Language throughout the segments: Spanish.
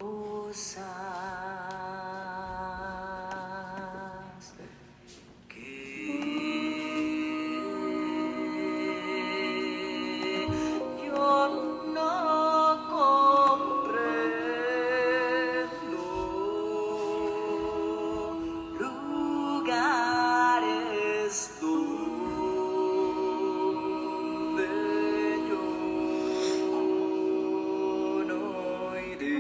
cosas que yo no comprendo, lugares donde yo no iré,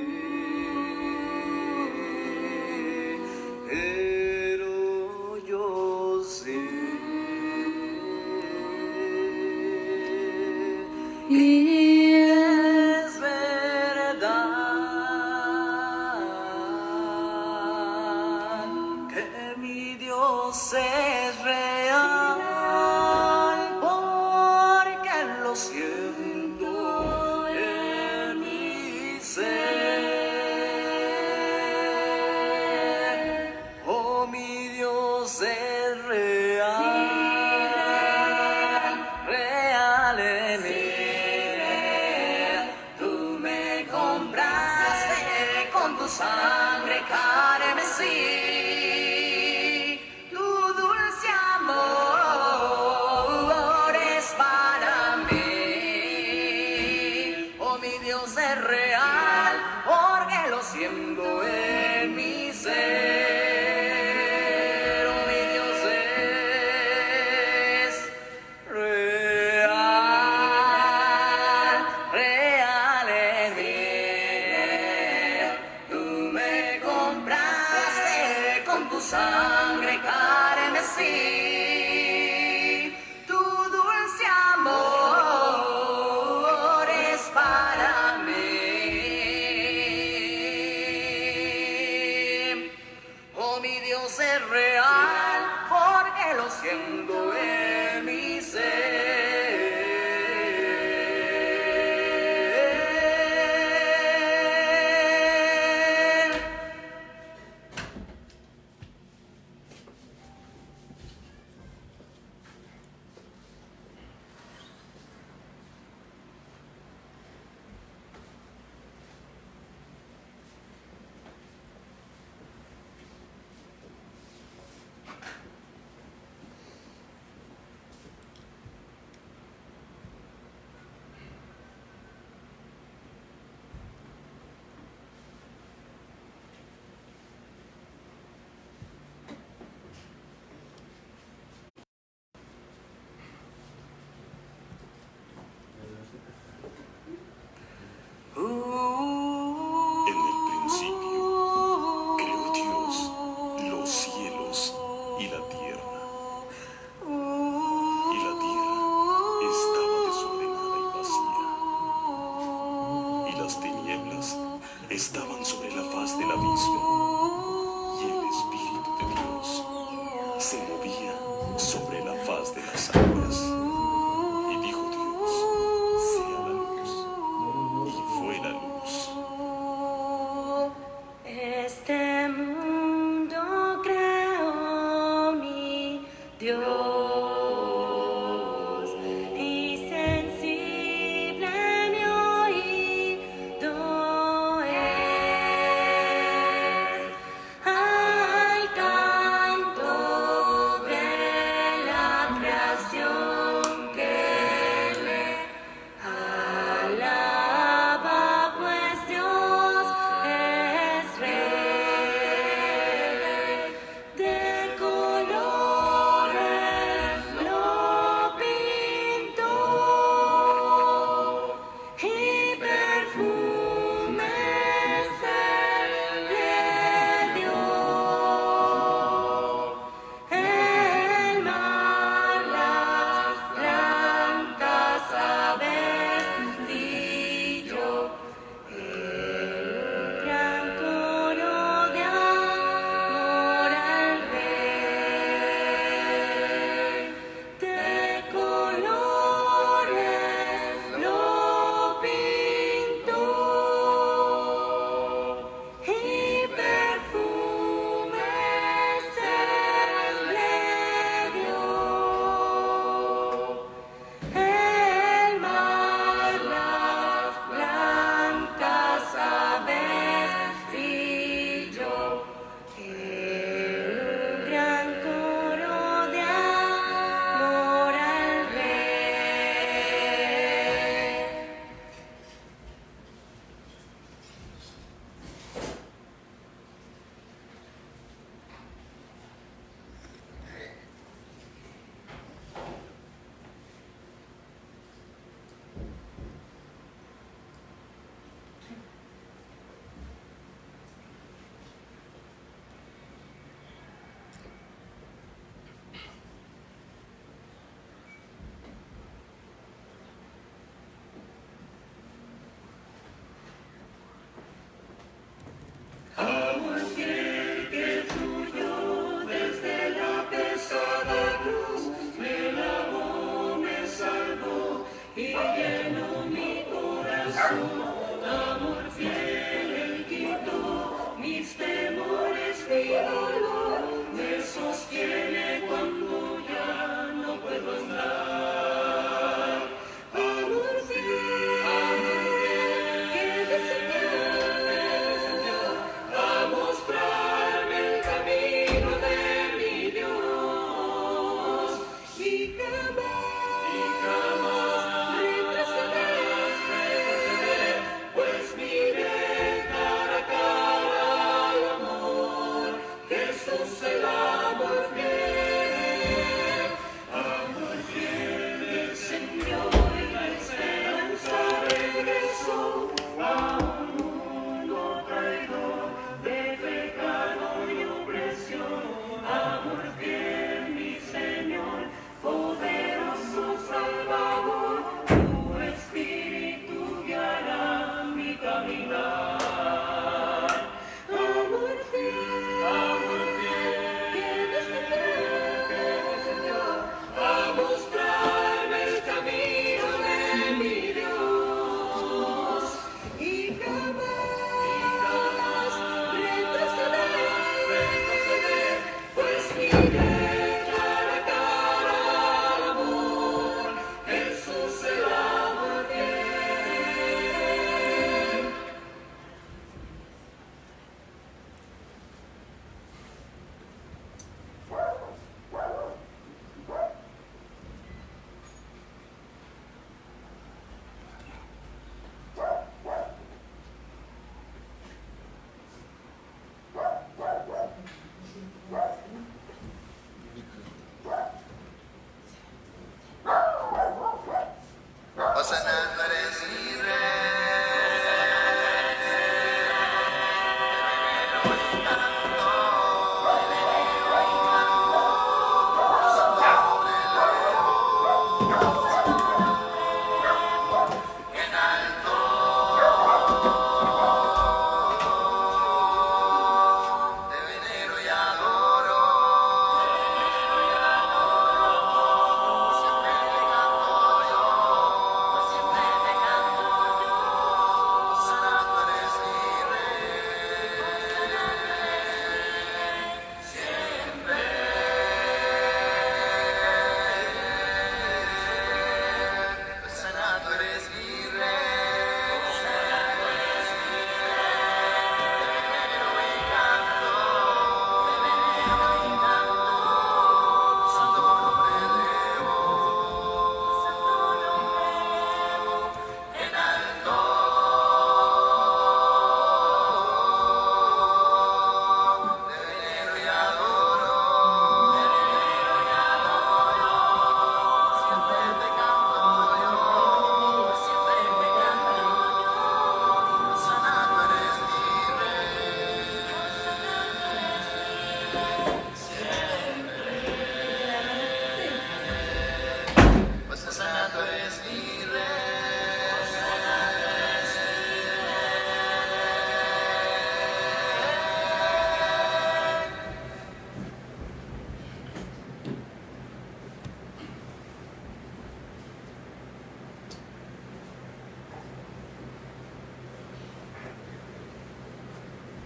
pero yo sé. Y es verdad que mi Dios es real, porque lo siento en mi ser. Oh, mi Dios es real, real en mí. Tú me compraste con tu sangre carmesí. Tu dulce amor es para mí. Oh, mi Dios es real, porque lo siento en mi ser. Oh, mi Dios es real, real en mí. Tú me compraste con tu sangre carmesí. Tu dulce amor es para mí. Oh, mi Dios es real, porque lo siento en mi ser. En el principio creó Dios los cielos y la tierra. Y la tierra estaba desordenada y vacía. Y las tinieblas estaban sobre la faz del abismo. Y el Espíritu de Dios se movía sobre la faz de las aguas. Y dijo Dios: sea la luz. Y fue la luz. Este mundo creó mi Dios, y sensible mi oído es al canto de la creación.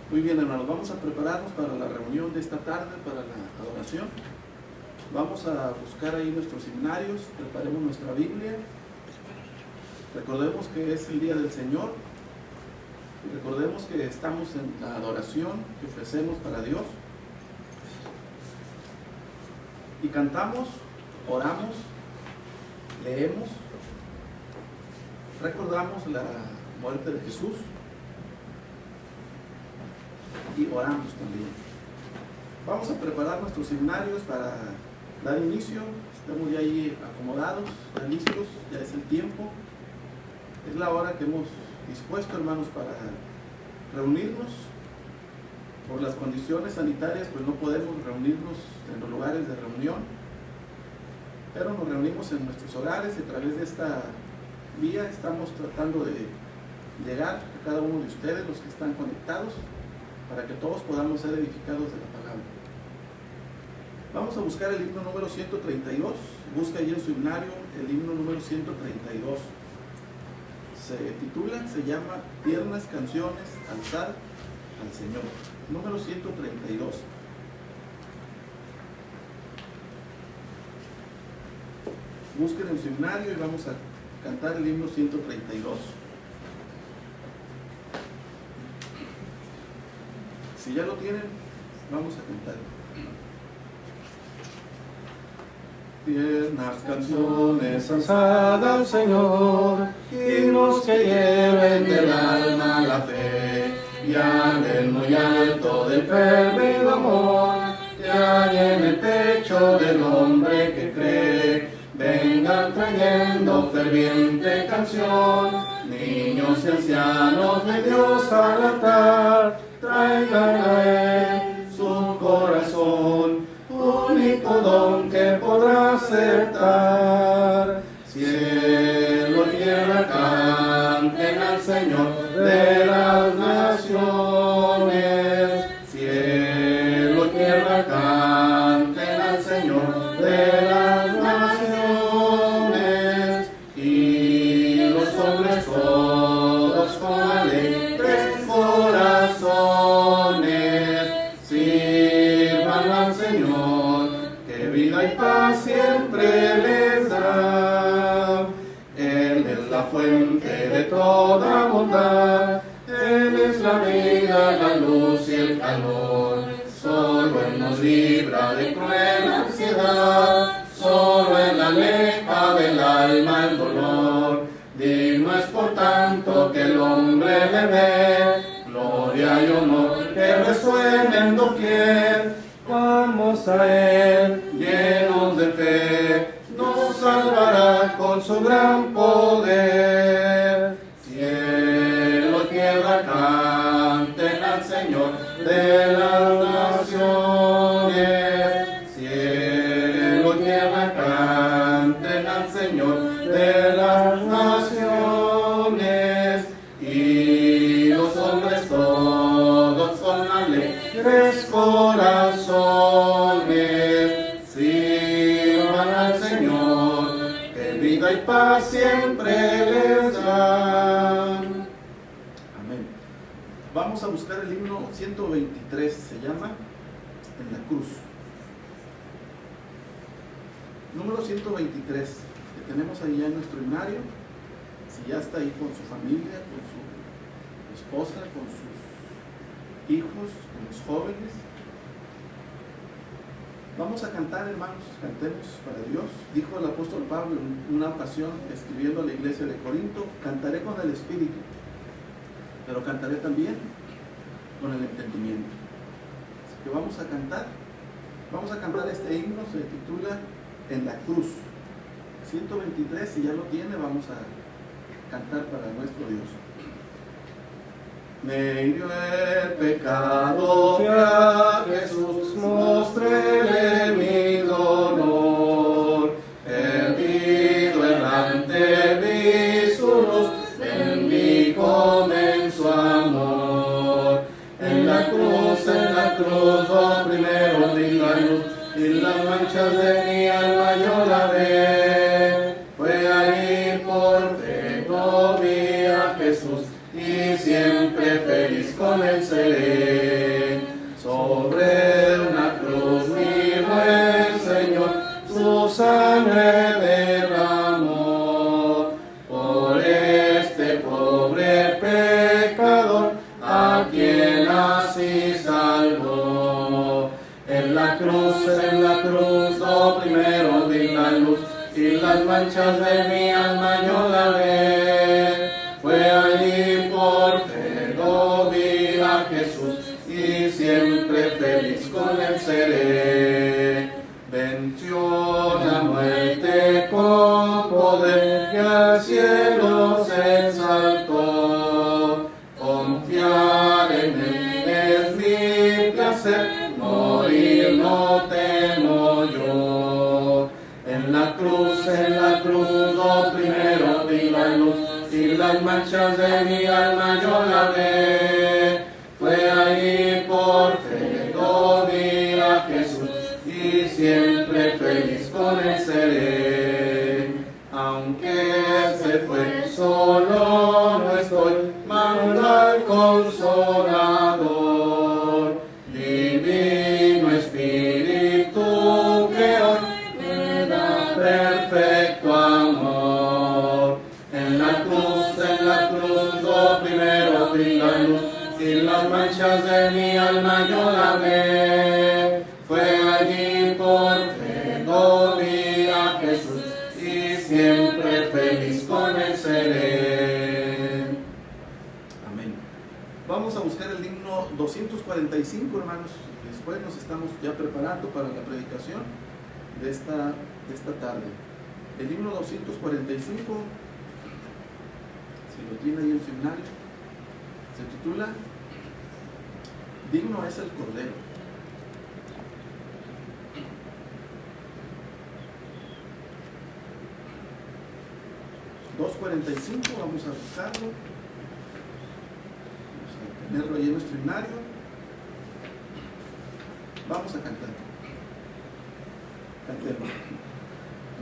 Muy bien, hermanos, vamos a prepararnos para la reunión de esta tarde, para la adoración. Vamos a buscar ahí nuestros himnarios, preparemos nuestra Biblia. Recordemos que es el día del Señor. Y recordemos que estamos en la adoración que ofrecemos para Dios. Y cantamos, oramos, leemos, recordamos la muerte de Jesús y oramos también. Vamos a preparar nuestros himnarios para dar inicio. Estamos ya ahí acomodados, ya listos, ya es el tiempo. Es la hora que hemos dispuesto, hermanos, para reunirnos. Por las condiciones sanitarias, pues no podemos reunirnos en los lugares de reunión, pero nos reunimos en nuestros hogares y a través de esta vía estamos tratando de llegar a cada uno de ustedes, los que están conectados, para que todos podamos ser edificados de la palabra. Vamos a buscar el himno número 132. Busca ahí en su himnario el himno número 132. Se llama Tiernas Canciones al Alzar al Señor. Número 132. Busquen en su himnario y vamos a cantar el himno 132. Si ya lo tienen, vamos a cantar. Tiernas canciones alzada al Señor, himnos que lleven del alma la fe, y anhel muy alto del fervido amor, que hay en el pecho del hombre que cree, vengan trayendo ferviente canción, niños y ancianos de Dios al altar, traigan a Él su corazón, único don que podrá acertar. Cielo y tierra canten al Señor de las naciones. Cielo y tierra canten al Señor de las naciones. Y los hombres todos con alegres corazones sirvan al Señor, que vida y paz siempre les da. Él es la fuente de toda bondad, Él es la vida, la luz y el calor. Solo Él nos libra de cruel ansiedad, solo Él aleja del alma el dolor. Digno es por tanto que el hombre le dé gloria y honor que resuenen doquier. Vamos a Él llenos de fe, nos salvará con su gran poder. Cielo y tierra canten al Señor de las naciones. Cielo y tierra canten al Señor de las naciones. Y los hombres todos con alegres corazones sirvan al Señor, que vida y paz siempre les da. Amén. Vamos a buscar el himno 123, se llama En la Cruz. Número 123, que tenemos ahí ya en nuestro himnario. Si ya está ahí con su familia, con su esposa, con sus hijos, con los jóvenes. Vamos a cantar, hermanos, cantemos para Dios. Dijo el apóstol Pablo en una ocasión, escribiendo a la iglesia de Corinto: cantaré con el espíritu, pero cantaré también con el entendimiento. Así que vamos a cantar este himno, se titula En la Cruz. 123, si ya lo tiene, vamos a cantar para nuestro Dios. Me hirió el pecado, fui a Jesús, mostréle mi dolor. Perdido, errante, vi su luz, en mí comenzó amor. En la cruz, oh primero vi la luz, y las manchas de mi alma yo lavé. Fue ahí por fe, no vi a Jesús, y siempre feliz con él seré. Sobre una cruz mismo el Señor su sangre derramó por este pobre pecador a quien así salvó. En la cruz, lo primero vi la luz y las manchas de mi alma yo la ve. Fue allí por fe lo vi a Jesús y siempre feliz con él seré. Venció la muerte con poder y al cielo se exaltó. Confiar en él es mi placer, morir no temo yo. En la cruz, lo primero vi la luz y las manchas de mi alma yo la ve. Fue allí por fe lo vi a Jesús y siempre feliz con él seré. Aunque se fue solo no estoy, manda al Consolador. Divino Espíritu que hoy me da perfecto amor. En la cruz, lo primero vi la luz y las manchas de mi alma yo la ve. Fue allí por fe lo vi a Jesús y siempre feliz con él seré. Amén. Vamos a buscar el himno 245, hermanos. Después nos estamos ya preparando para la predicación de esta tarde. El himno 245, si lo tiene ahí en su himnario, se titula Digno es el Cordero. $2.45, vamos a buscarlo. Vamos a tenerlo ahí en nuestro himnario. Vamos a cantar. Cantemos.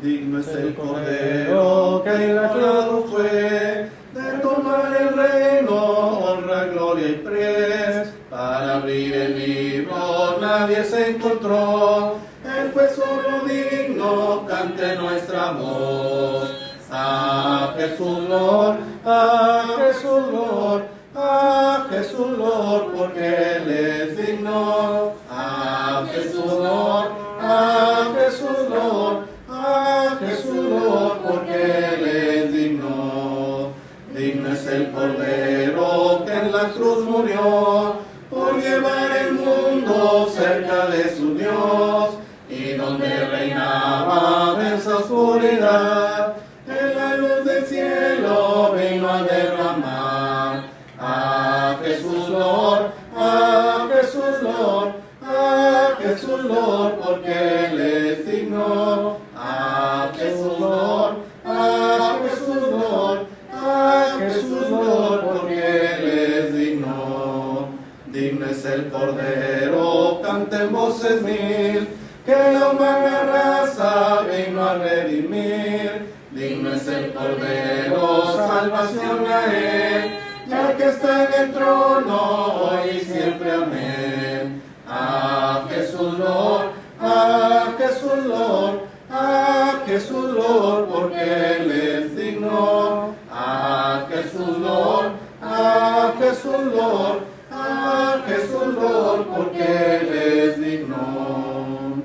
Digno es el Cordero que inmolado fue de tomar el reino, honra, gloria y pres. Para abrir el libro nadie se encontró. Él fue solo digno, cante nuestra voz. A Jesús Lord, a Jesús Lord, a Jesús Lord, porque Él es digno. A Jesús Lord, a Jesús Lord, a Jesús Lord, porque Él es digno. Digno es el Cordero que en la cruz murió, por llevar el mundo cerca de su Dios, y donde reinaba densa oscuridad, en la luz del cielo vino a derramar. A Jesús Lord, a Jesús Lord, a Jesús Lord, porque Él es digno. A Jesús Lord, a Jesús Lord, a Jesús Lord, porque Él es digno. Digno es el Cordero, canten voces mil, que la humana raza vino a redimir. Digno es el Cordero, salvación a Él, ya que está en el trono hoy y siempre, amén. A Jesús Lord, a Jesús Lord, a Jesús Lord, porque Él es digno. A Jesús Lord, a Jesús Lord, a Jesús Lord, porque Él es digno.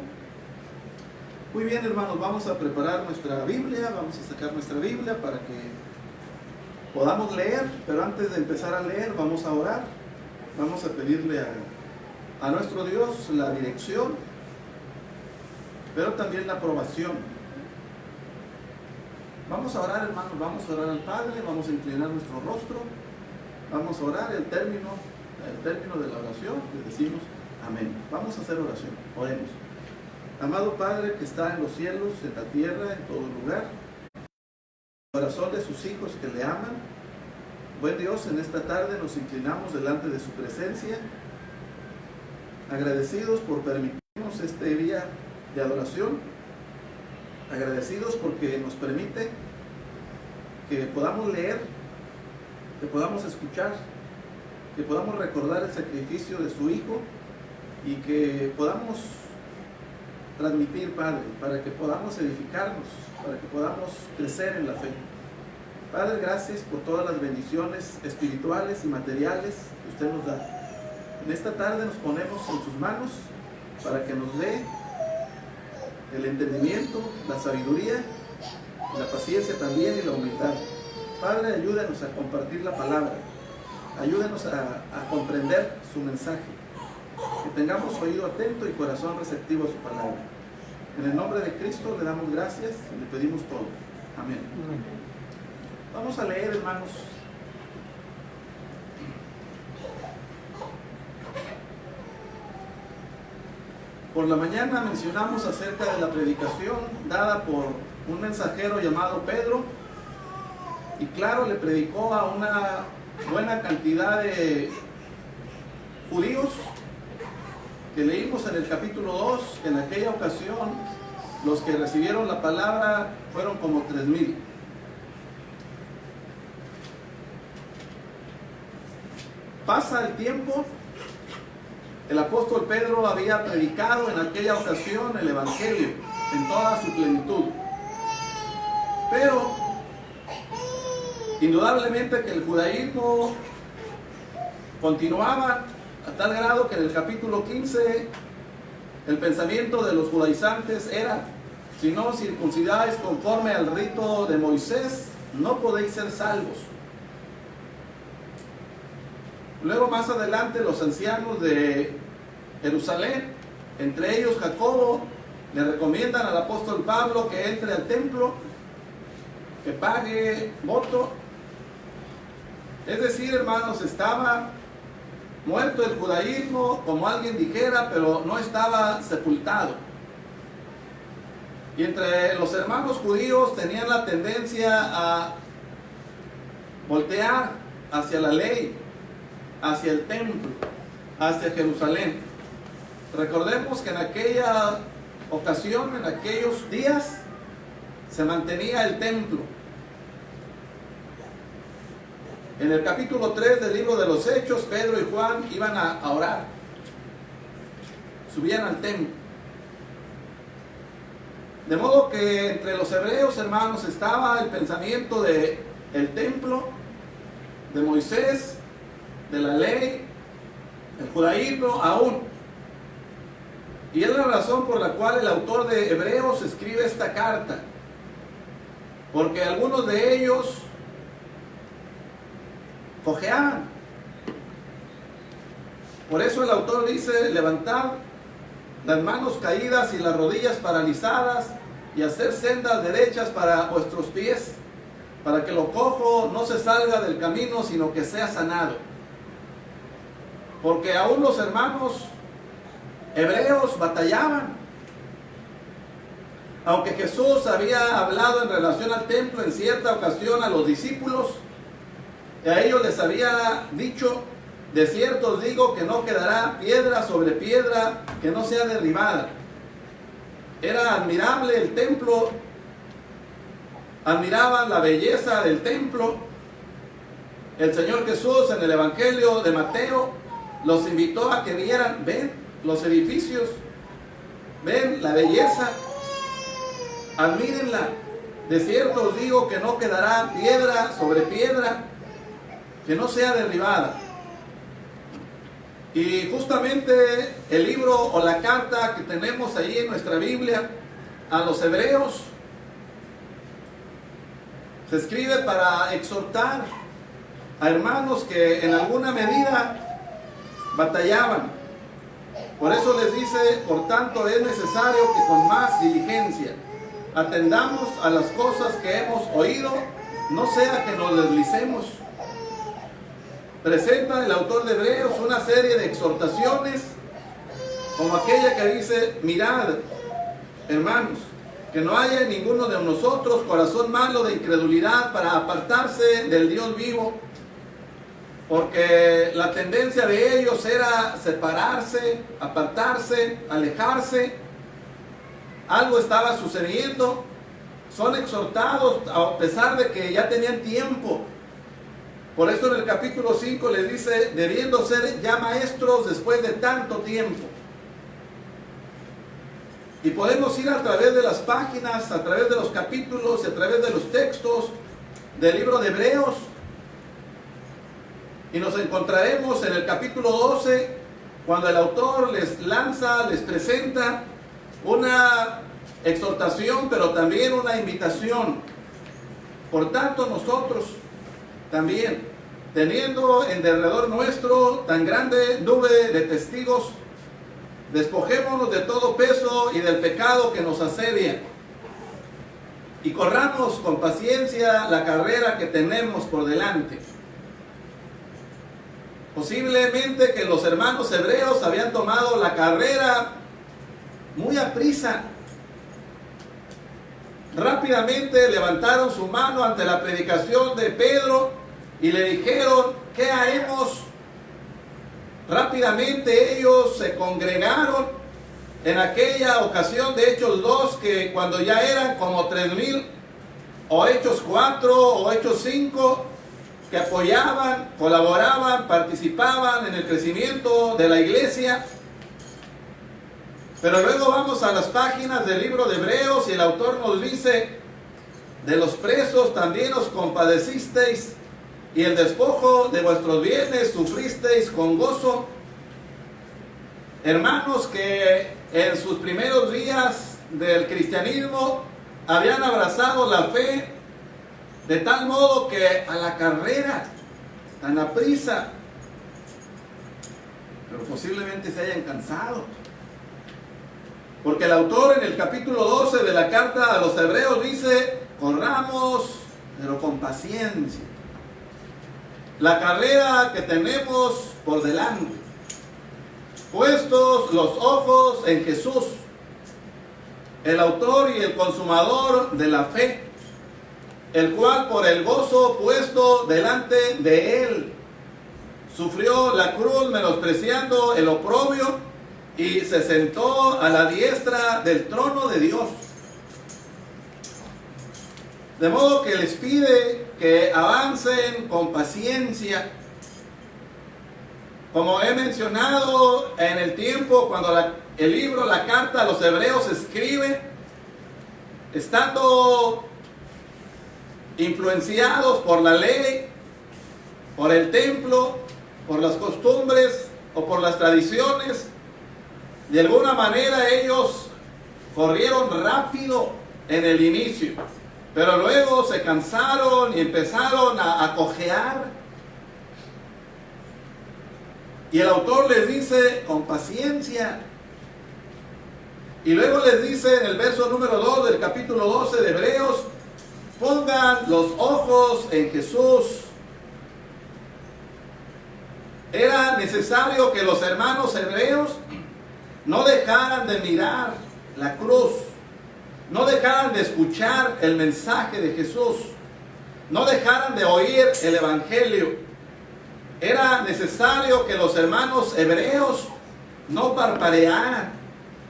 Muy bien, hermanos, vamos a preparar nuestra Biblia, vamos a sacar nuestra Biblia para que podamos leer, pero antes de empezar a leer vamos a orar, vamos a pedirle a nuestro Dios la dirección, pero también la aprobación. Vamos a orar, hermanos, vamos a orar al Padre, vamos a inclinar nuestro rostro, vamos a orar el término de la oración, le decimos amén. Vamos a hacer oración, oremos. Amado Padre que está en los cielos, en la tierra, en todo lugar, el corazón de sus hijos que le aman, buen Dios, en esta tarde nos inclinamos delante de su presencia, agradecidos por permitirnos este día de adoración, agradecidos porque nos permite que podamos leer que podamos escuchar, que podamos recordar el sacrificio de su Hijo y que podamos transmitir, Padre, para que podamos edificarnos, para que podamos crecer en la fe. Padre, gracias por todas las bendiciones espirituales y materiales que usted nos da. En esta tarde nos ponemos en sus manos para que nos dé el entendimiento, la sabiduría, la paciencia también y la humildad. Padre, ayúdenos a compartir la palabra, ayúdenos a comprender su mensaje, que tengamos oído atento y corazón receptivo a su palabra. En el nombre de Cristo le damos gracias y le pedimos todo. Amén. Vamos a leer, hermanos. Por la mañana mencionamos acerca de la predicación dada por un mensajero llamado Pedro, y claro, le predicó a una buena cantidad de judíos que leímos en el capítulo 2, que en aquella ocasión los que recibieron la palabra fueron como 3,000. Pasa el tiempo, el apóstol Pedro había predicado en aquella ocasión el Evangelio en toda su plenitud. Pero indudablemente que el judaísmo continuaba a tal grado que en el capítulo 15 el pensamiento de los judaizantes era: si no circuncidáis conforme al rito de Moisés, no podéis ser salvos. Luego más adelante los ancianos de Jerusalén, entre ellos Jacobo, le recomiendan al apóstol Pablo que entre al templo, que pague voto. Es decir, hermanos, estaba muerto el judaísmo, como alguien dijera, pero no estaba sepultado. Y entre los hermanos judíos tenían la tendencia a voltear hacia la ley, hacia el templo, hacia Jerusalén. Recordemos que en aquella ocasión, en aquellos días, se mantenía el templo. En el capítulo 3 del libro de los Hechos, Pedro y Juan iban a orar, subían al templo. De modo que entre los hebreos, hermanos, estaba el pensamiento de el templo, de Moisés, de la ley, el judaísmo aún. Y es la razón por la cual el autor de Hebreos escribe esta carta, porque algunos de ellos cojeaban. Por eso el autor dice: levantad las manos caídas y las rodillas paralizadas y hacer sendas derechas para vuestros pies, para que lo cojo no se salga del camino, sino que sea sanado. Porque aún los hermanos hebreos batallaban. Aunque Jesús había hablado en relación al templo en cierta ocasión a los discípulos, y a ellos les había dicho: de cierto os digo que no quedará piedra sobre piedra que no sea derribada. Era admirable el templo, admiraban la belleza del templo. El Señor Jesús en el Evangelio de Mateo los invitó a que vieran: ven los edificios, ven la belleza, admírenla. De cierto os digo que no quedará piedra sobre piedra que no sea derribada. Y justamente el libro o la carta que tenemos ahí en nuestra Biblia a los hebreos se escribe para exhortar a hermanos que en alguna medida batallaban. Por eso les dice: por tanto es necesario que con más diligencia atendamos a las cosas que hemos oído, no sea que nos deslicemos. Presenta el autor de Hebreos una serie de exhortaciones, como aquella que dice: mirad, hermanos, que no haya en ninguno de nosotros corazón malo de incredulidad para apartarse del Dios vivo. Porque la tendencia de ellos era separarse, apartarse, alejarse. Algo estaba sucediendo. Son exhortados, a pesar de que ya tenían tiempo, Por eso en el capítulo 5 le dice, debiendo ser ya maestros después de tanto tiempo. Y podemos ir a través de las páginas, a través de los capítulos y a través de los textos del libro de Hebreos. Y nos encontraremos en el capítulo 12, cuando el autor les lanza, les presenta una exhortación, pero también una invitación. Por tanto, nosotros también, teniendo en derredor nuestro tan grande nube de testigos, despojémonos de todo peso y del pecado que nos asedia, y corramos con paciencia la carrera que tenemos por delante. Posiblemente que los hermanos hebreos habían tomado la carrera muy aprisa. Rápidamente levantaron su mano ante la predicación de Pedro y le dijeron, ¿qué haremos? Rápidamente ellos se congregaron en aquella ocasión de Hechos 2, que cuando ya eran como 3,000, o Hechos 4, o Hechos 5, que apoyaban, colaboraban, participaban en el crecimiento de la iglesia. Pero luego vamos a las páginas del libro de Hebreos y el autor nos dice, de los presos también os compadecisteis, y el despojo de vuestros bienes sufristeis con gozo. Hermanos que en sus primeros días del cristianismo habían abrazado la fe de tal modo que a la carrera, tan aprisa, pero posiblemente se hayan cansado. Porque el autor en el capítulo 12 de la carta a los Hebreos dice, corramos, pero con paciencia, la carrera que tenemos por delante, puestos los ojos en Jesús, el autor y el consumador de la fe, el cual por el gozo puesto delante de él, sufrió la cruz menospreciando el oprobio y se sentó a la diestra del trono de Dios. De modo que les pide que avancen con paciencia. Como he mencionado en el tiempo cuando el libro, la carta a los Hebreos se escribe, estando influenciados por la ley, por el templo, por las costumbres o por las tradiciones, de alguna manera ellos corrieron rápido en el inicio, pero luego se cansaron y empezaron a cojear. Y el autor les dice, con paciencia. Y luego les dice en el verso número 2 del capítulo 12 de Hebreos, pongan los ojos en Jesús. Era necesario que los hermanos hebreos no dejaran de mirar la cruz, no dejaran de escuchar el mensaje de Jesús, no dejaran de oír el evangelio. Era necesario que los hermanos hebreos no parpadearan,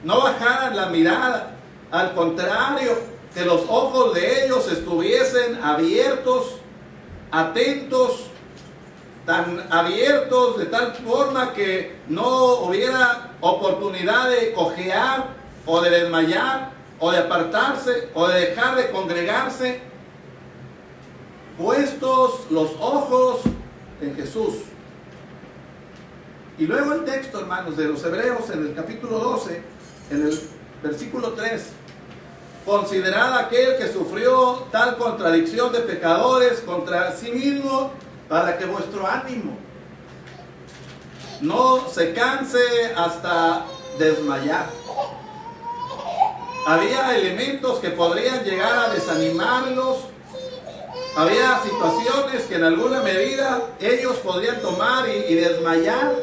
no bajaran la mirada, al contrario, que los ojos de ellos estuviesen abiertos, atentos, tan abiertos de tal forma que no hubiera oportunidad de cojear o de desmayar o de apartarse o de dejar de congregarse, puestos los ojos en Jesús. Y luego el texto, hermanos, de los Hebreos en el capítulo 12, en el versículo 3, considerad aquel que sufrió tal contradicción de pecadores contra sí mismo, para que vuestro ánimo no se canse hasta desmayar. Había elementos que podrían llegar a desanimarlos. Había situaciones que en alguna medida ellos podrían tomar y desmayar.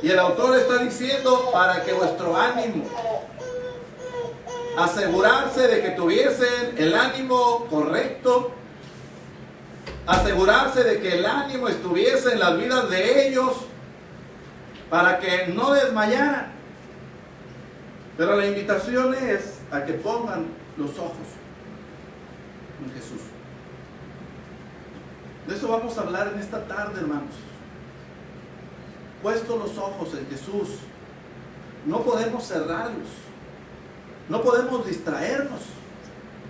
Y el autor está diciendo, para que vuestro ánimo, asegurarse de que tuviesen el ánimo correcto, asegurarse de que el ánimo estuviese en las vidas de ellos, para que no desmayaran. Pero la invitación es a que pongan los ojos en Jesús. De eso vamos a hablar en esta tarde, hermanos. Puestos los ojos en Jesús, no podemos cerrarlos, no podemos distraernos,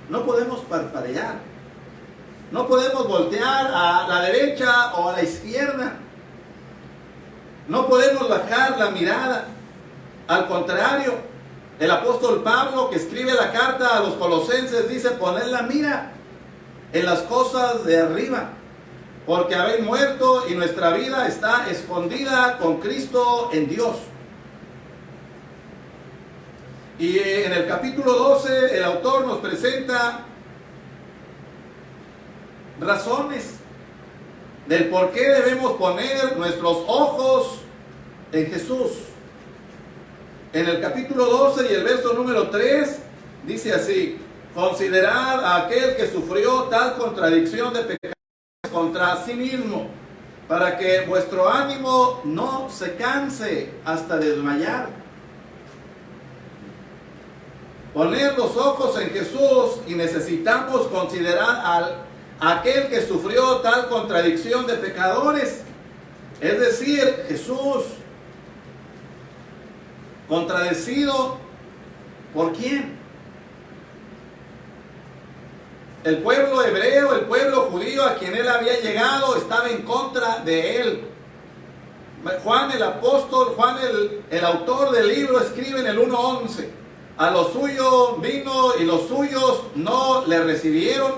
no podemos parpadear, no podemos voltear a la derecha o a la izquierda, no podemos bajar la mirada. Al contrario, el apóstol Pablo, que escribe la carta a los Colosenses, dice: poned la mira en las cosas de arriba, porque habéis muerto y nuestra vida está escondida con Cristo en Dios. Y en el capítulo 12 el autor nos presenta razones del por qué debemos poner nuestros ojos en Jesús. En el capítulo 12 y el verso número 3 dice así: considerad a aquel que sufrió tal contradicción de pecados contra sí mismo, para que vuestro ánimo no se canse hasta desmayar. Poner los ojos en Jesús, y necesitamos considerar a aquel que sufrió tal contradicción de pecadores, es decir, Jesús. ¿Contradecido por quién? El pueblo hebreo, el pueblo judío a quien él había llegado, estaba en contra de él. Juan el apóstol, Juan el autor del libro, escribe en el 1:11: a lo suyo vino y los suyos no le recibieron.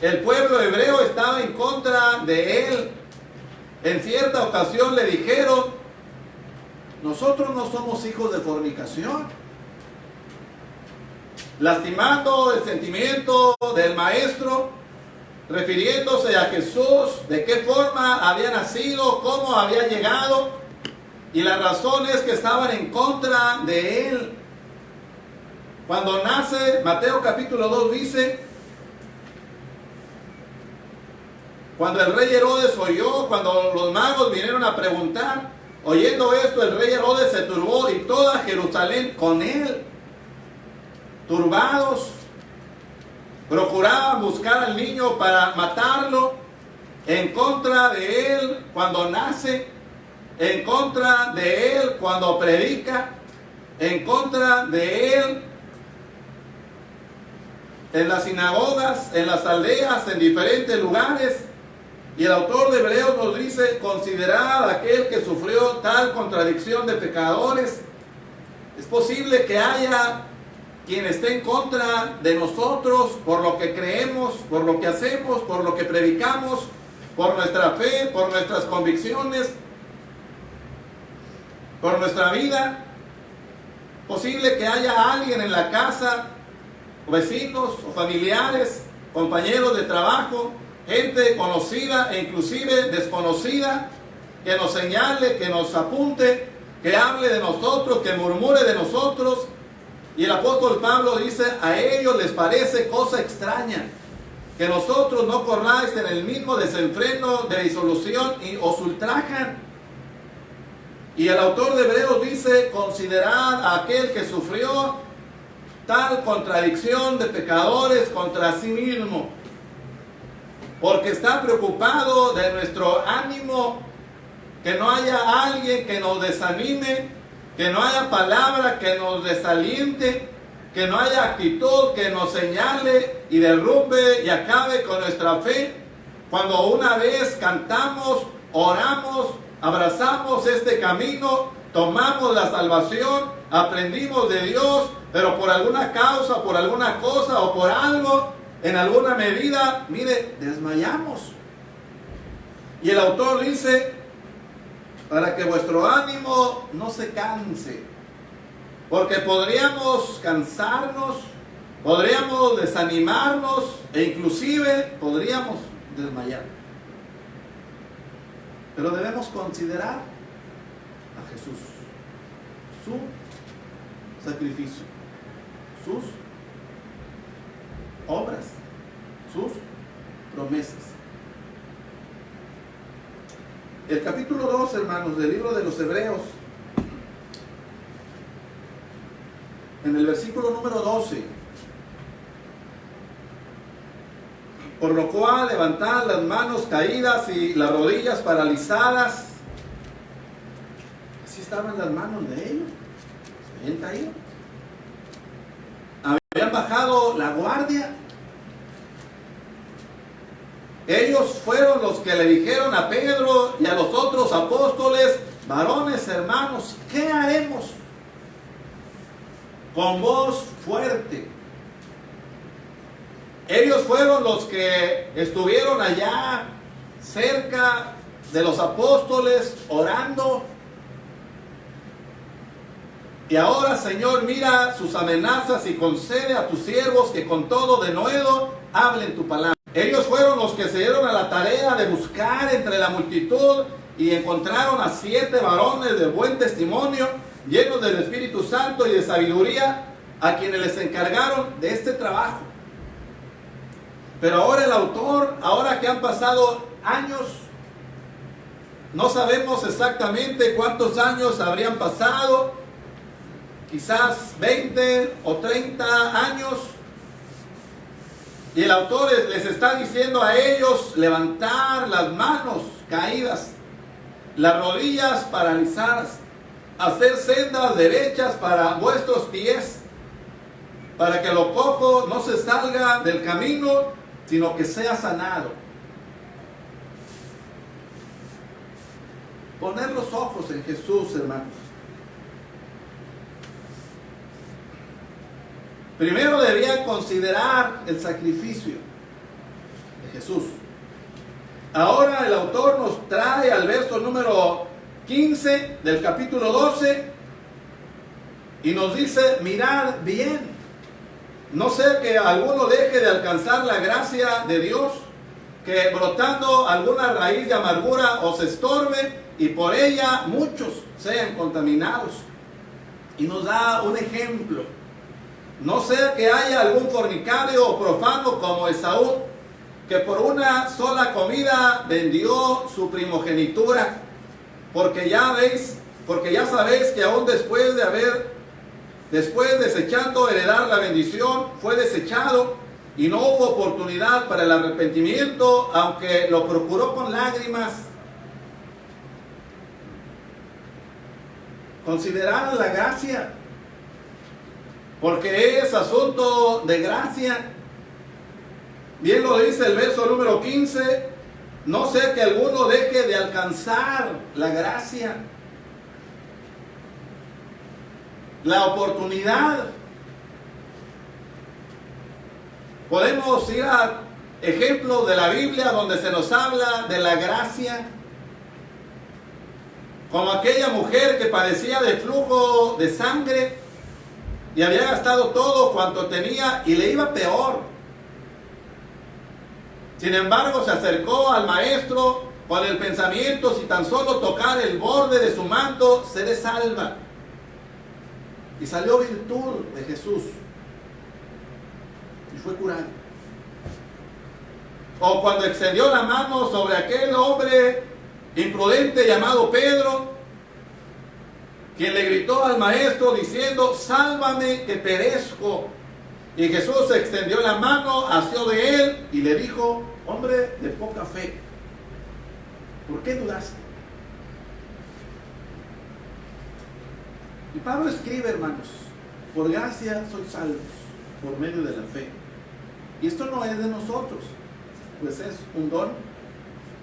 El pueblo hebreo estaba en contra de él. En cierta ocasión le dijeron: nosotros no somos hijos de fornicación, lastimando el sentimiento del maestro, refiriéndose a Jesús, de qué forma había nacido, cómo había llegado, y la razón es que estaban en contra de él. Cuando nace, Mateo capítulo 2 dice: cuando el rey Herodes oyó, cuando los magos vinieron a preguntar, oyendo esto, el rey Herodes se turbó y toda Jerusalén con él. Turbados, procuraban buscar al niño para matarlo, en contra de él cuando nace, en contra de él cuando predica, en contra de él en las sinagogas, en las aldeas, en diferentes lugares. Y el autor de Hebreos nos dice: considerad a aquel que sufrió tal contradicción de pecadores. Es posible que haya quien esté en contra de nosotros por lo que creemos, por lo que hacemos, por lo que predicamos, por nuestra fe, por nuestras convicciones, por nuestra vida. Posible que haya alguien en la casa, vecinos o familiares, compañeros de trabajo, gente conocida e inclusive desconocida, que nos señale, que nos apunte, que hable de nosotros, que murmure de nosotros. Y el apóstol Pablo dice: a ellos les parece cosa extraña que nosotros no corráis en el mismo desenfreno de disolución y os ultrajan. Y el autor de Hebreos dice: considerad a aquel que sufrió tal contradicción de pecadores contra sí mismo, porque está preocupado de nuestro ánimo, que no haya alguien que nos desanime, que no haya palabra que nos desaliente, que no haya actitud que nos señale y derrumbe y acabe con nuestra fe. Cuando una vez cantamos, oramos, abrazamos este camino, tomamos la salvación, aprendimos de Dios, pero por alguna causa, por alguna cosa o por algo, en alguna medida, mire, desmayamos. Y el autor dice: para que vuestro ánimo no se canse, porque podríamos cansarnos, podríamos desanimarnos e inclusive podríamos desmayar. Pero debemos considerar a Jesús, su sacrificio, sus obras, sus promesas. El capítulo 2, hermanos, del libro de los Hebreos, en el versículo número 12, por lo cual levantaban las manos caídas y las rodillas paralizadas. Así estaban las manos de ellos, se habían caído. Habían bajado la guardia. Ellos fueron los que le dijeron a Pedro y a los otros apóstoles: varones hermanos, ¿qué haremos? Con voz fuerte. Ellos fueron los que estuvieron allá cerca de los apóstoles orando. Y ahora, Señor, mira sus amenazas y concede a tus siervos que con todo denuedo hablen tu palabra. Ellos fueron los que se dieron a la tarea de buscar entre la multitud y encontraron a 7 varones de buen testimonio, llenos del Espíritu Santo y de sabiduría, a quienes les encargaron de este trabajo. Pero ahora el autor, ahora que han pasado años, no sabemos exactamente cuántos años habrían pasado, quizás 20 o 30 años, y el autor les está diciendo a ellos levantar las manos caídas, las rodillas paralizadas, hacer sendas derechas para vuestros pies, para que lo cojo no se salga del camino, sino que sea sanado. Poner los ojos en Jesús, hermanos. Primero deberían considerar el sacrificio de Jesús. Ahora el autor nos trae al verso número 15 del capítulo 12 y nos dice: mirad bien, no sea que alguno deje de alcanzar la gracia de Dios, que brotando alguna raíz de amargura os estorbe y por ella muchos sean contaminados. Y nos da un ejemplo. No sea que haya algún fornicario o profano como Esaú, que por una sola comida vendió su primogenitura, porque ya sabéis que aún después desechando heredar la bendición, fue desechado, y no hubo oportunidad para el arrepentimiento, aunque lo procuró con lágrimas. Considerad la gracia, porque es asunto de gracia. Bien lo dice el verso número 15: no sea que alguno deje de alcanzar la gracia, la oportunidad. Podemos ir a ejemplos de la Biblia donde se nos habla de la gracia, como aquella mujer que padecía de flujo de sangre y había gastado todo cuanto tenía y le iba peor. Sin embargo, se acercó al maestro con el pensamiento: si tan solo tocar el borde de su manto, seré salva. Y salió virtud de Jesús y fue curado. O cuando extendió la mano sobre aquel hombre imprudente llamado Pedro, quien le gritó al maestro diciendo: sálvame que perezco. Y Jesús extendió la mano, asió de él y le dijo: hombre de poca fe, ¿por qué dudaste? Y Pablo escribe, hermanos: por gracia sois salvos por medio de la fe. Y esto no es de nosotros, pues es un don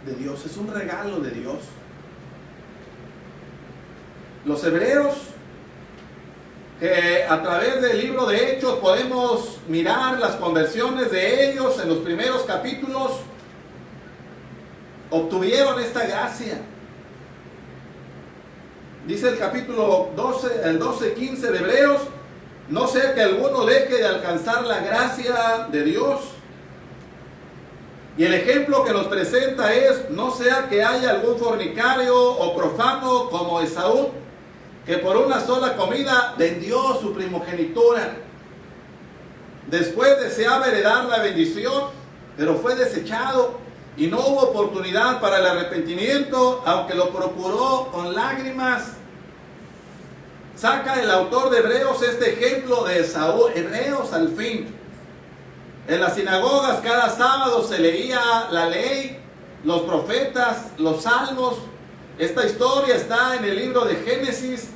de Dios, es un regalo de Dios. Los hebreos, que a través del libro de Hechos podemos mirar las conversiones de ellos en los primeros capítulos, obtuvieron esta gracia. Dice el capítulo 12, el 12-15 de Hebreos: no sea que alguno deje de alcanzar la gracia de Dios. Y el ejemplo que nos presenta es: no sea que haya algún fornicario o profano como Esaú, que por una sola comida vendió su primogenitura. Después deseaba heredar la bendición, pero fue desechado, y no hubo oportunidad para el arrepentimiento, aunque lo procuró con lágrimas. Saca el autor de Hebreos este ejemplo de Esaú. Hebreos al fin. En las sinagogas cada sábado se leía la ley, los profetas, los salmos. Esta historia está en el libro de Génesis.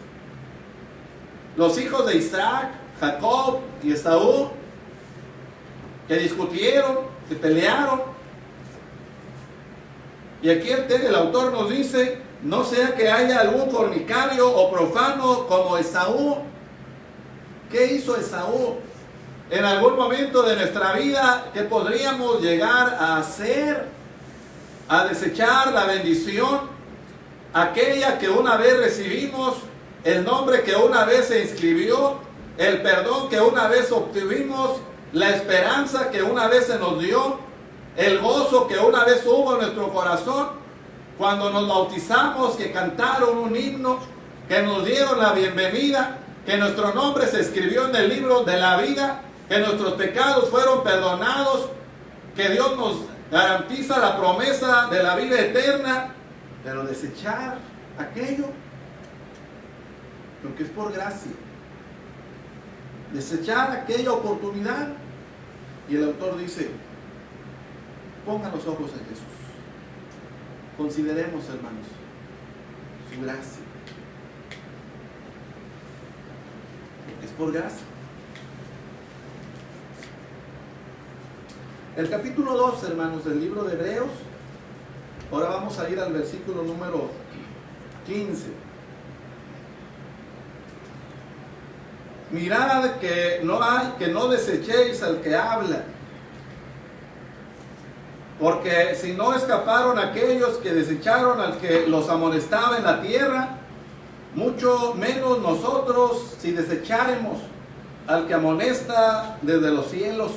Los hijos de Isaac, Jacob y Esaú, que discutieron, que pelearon. Y aquí el autor nos dice, no sea que haya algún fornicario o profano como Esaú. ¿Qué hizo Esaú? En algún momento de nuestra vida, ¿qué podríamos llegar a hacer? A desechar la bendición, aquella que una vez recibimos, el nombre que una vez se inscribió, el perdón que una vez obtuvimos, la esperanza que una vez se nos dio, el gozo que una vez hubo en nuestro corazón, cuando nos bautizamos, que cantaron un himno, que nos dieron la bienvenida, que nuestro nombre se escribió en el libro de la vida, que nuestros pecados fueron perdonados, que Dios nos garantiza la promesa de la vida eterna. Pero desechar aquello, porque es por gracia, desechar aquella oportunidad. Y el autor dice, pongan los ojos en Jesús, consideremos, hermanos, su gracia, porque es por gracia. El capítulo 2, hermanos, del libro de Hebreos. Ahora vamos a ir al versículo número 15. Mirad que no desechéis al que habla, porque si no escaparon aquellos que desecharon al que los amonestaba en la tierra, mucho menos nosotros si desecháremos al que amonesta desde los cielos.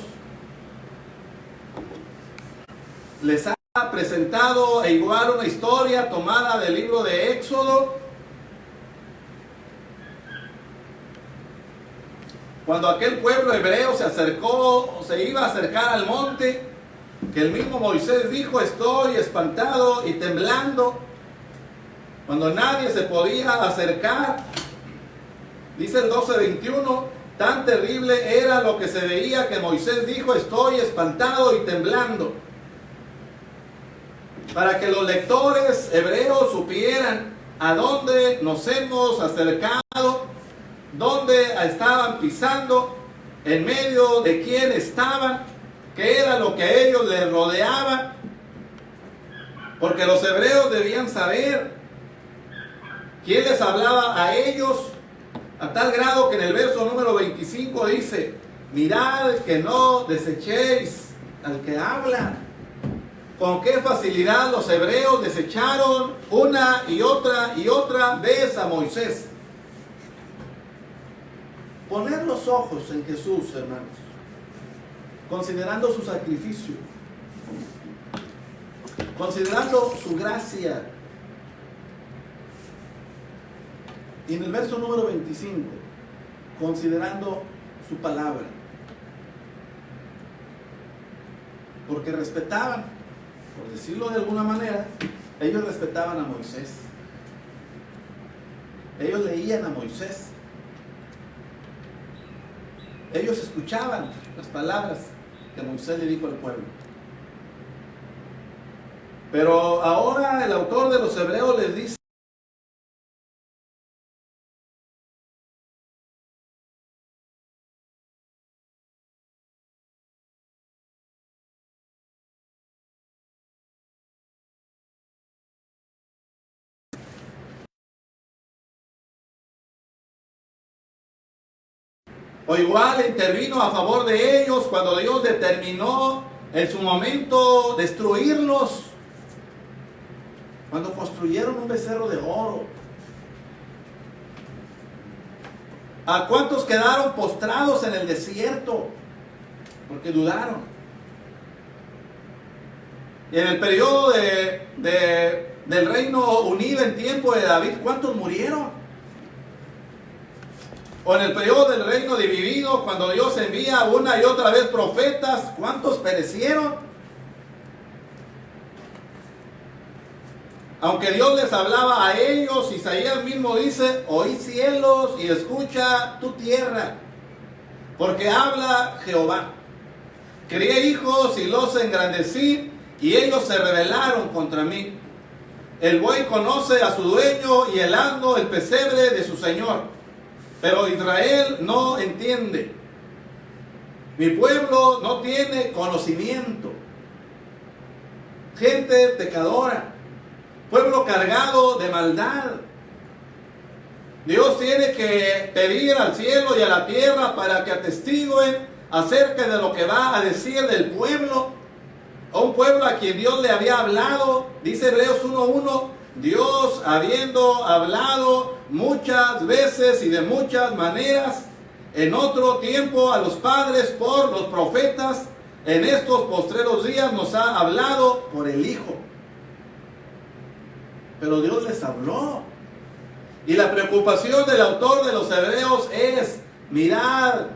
Les ha presentado igual una historia tomada del libro de Éxodo, cuando aquel pueblo hebreo se iba a acercar al monte, que el mismo Moisés dijo, estoy espantado y temblando, cuando nadie se podía acercar. Dice el 12:21, tan terrible era lo que se veía que Moisés dijo, estoy espantado y temblando. Para que los lectores hebreos supieran a dónde nos hemos acercado, dónde estaban pisando, en medio de quién estaban, qué era lo que a ellos les rodeaba. Porque los hebreos debían saber quién les hablaba a ellos, a tal grado que en el verso número 25 dice, mirad que no desechéis al que habla. Con qué facilidad los hebreos desecharon una y otra vez a Moisés. Poner los ojos en Jesús, hermanos, considerando su sacrificio, considerando su gracia. Y en el verso número 25, considerando su palabra. Porque respetaban, por decirlo de alguna manera, ellos respetaban a Moisés. Ellos leían a Moisés. Ellos escuchaban las palabras que Moisés le dijo al pueblo. Pero ahora el autor de los Hebreos les dice, o igual intervino a favor de ellos cuando Dios determinó en su momento destruirlos, cuando construyeron un becerro de oro. ¿A cuántos quedaron postrados en el desierto? Porque dudaron. Y en el periodo del Reino Unido en tiempo de David, ¿cuántos murieron? O en el periodo del reino dividido, cuando Dios envía una y otra vez profetas, ¿cuántos perecieron? Aunque Dios les hablaba a ellos, Isaías mismo dice, oí cielos y escucha tu tierra, porque habla Jehová. Crié hijos y los engrandecí, y ellos se rebelaron contra mí. El buey conoce a su dueño, y el asno el pesebre de su señor. Pero Israel no entiende. Mi pueblo no tiene conocimiento. Gente pecadora, pueblo cargado de maldad. Dios tiene que pedir al cielo y a la tierra para que atestiguen acerca de lo que va a decir del pueblo. A un pueblo a quien Dios le había hablado. Dice Hebreos 1:1, Dios habiendo hablado muchas veces y de muchas maneras en otro tiempo a los padres por los profetas, en estos postreros días nos ha hablado por el Hijo. Pero Dios les habló. Y la preocupación del autor de los Hebreos es, mirad,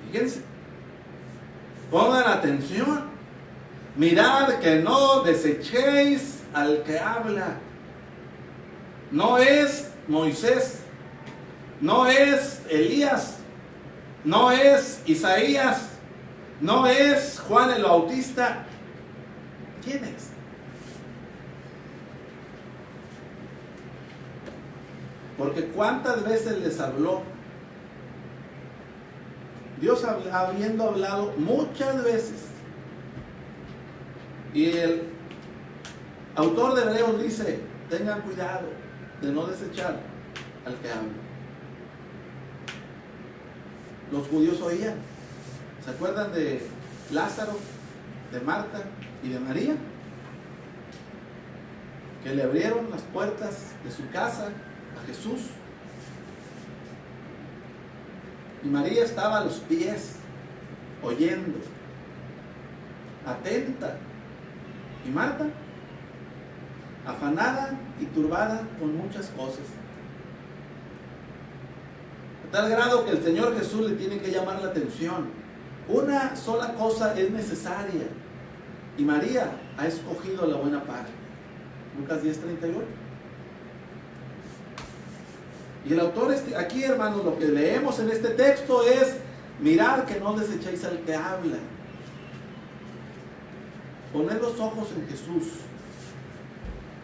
fíjense, pongan atención, mirad que no desechéis al que habla. No es Moisés, no es Elías, no es Isaías, no es Juan el Bautista. ¿Quién es? Porque cuántas veces les habló. Dios habiendo hablado muchas veces. Y el autor de Hebreos dice, tengan cuidado de no desechar al que habla. Los judíos oían. ¿Se acuerdan de Lázaro, de Marta y de María? Que le abrieron las puertas de su casa a Jesús. Y María estaba a los pies, oyendo, atenta. Y Marta, afanada y turbada con muchas cosas. A tal grado que el Señor Jesús le tiene que llamar la atención. Una sola cosa es necesaria. Y María ha escogido la buena parte. Lucas 10:38. Y el autor, aquí hermanos, lo que leemos en este texto es, mirad que no desechéis al que habla. Poned los ojos en Jesús,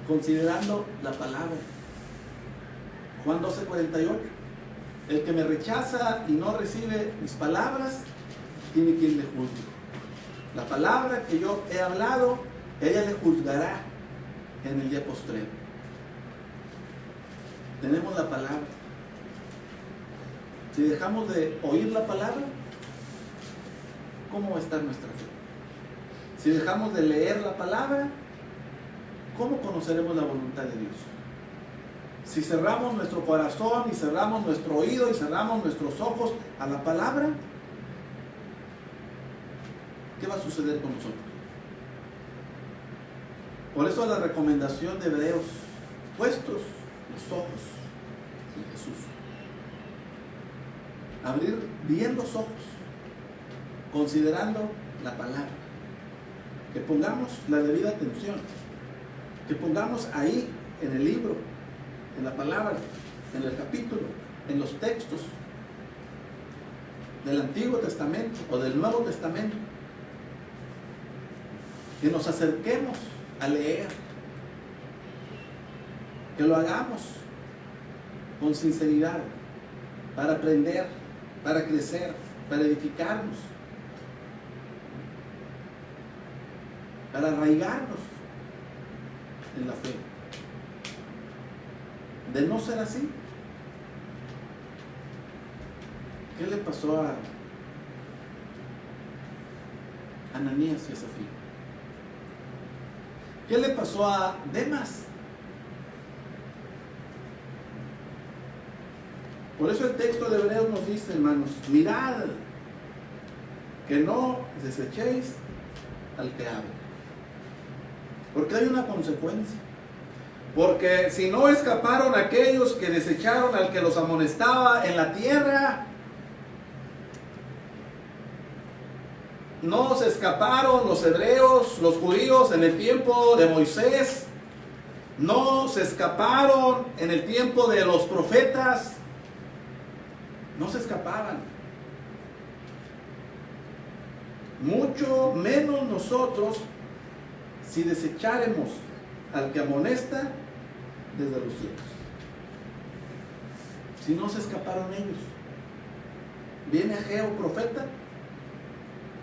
considerando la palabra. Juan 12:48. El que me rechaza y no recibe mis palabras, tiene quien le juzgue. La palabra que yo he hablado, ella le juzgará en el día postrero. Tenemos la palabra. Si dejamos de oír la palabra, ¿cómo va a estar nuestra fe? Si dejamos de leer la palabra, ¿cómo conoceremos la voluntad de Dios? Si cerramos nuestro corazón y cerramos nuestro oído y cerramos nuestros ojos a la palabra, ¿qué va a suceder con nosotros? Por eso la recomendación de Hebreos, puestos los ojos en Jesús. Abrir bien los ojos, considerando la palabra. Que pongamos la debida atención. Que pongamos ahí, en el libro, en la palabra, en el capítulo, en los textos del Antiguo Testamento o del Nuevo Testamento. Que nos acerquemos a leer. Que lo hagamos con sinceridad, para aprender, para crecer, para edificarnos, para arraigarnos en la fe. De no ser así, ¿qué le pasó a Ananías y a Zafira? ¿Qué le pasó a Demas? Por eso el texto de Hebreos nos dice, hermanos, mirad que no desechéis al que habla. Porque hay una consecuencia. Porque si no escaparon aquellos que desecharon al que los amonestaba en la tierra, no se escaparon los hebreos, los judíos en el tiempo de Moisés, no se escaparon en el tiempo de los profetas, no se escapaban. mucho menos nosotros si desecháremos al que amonesta desde los cielos. Si no se escaparon ellos, viene Ageo, profeta,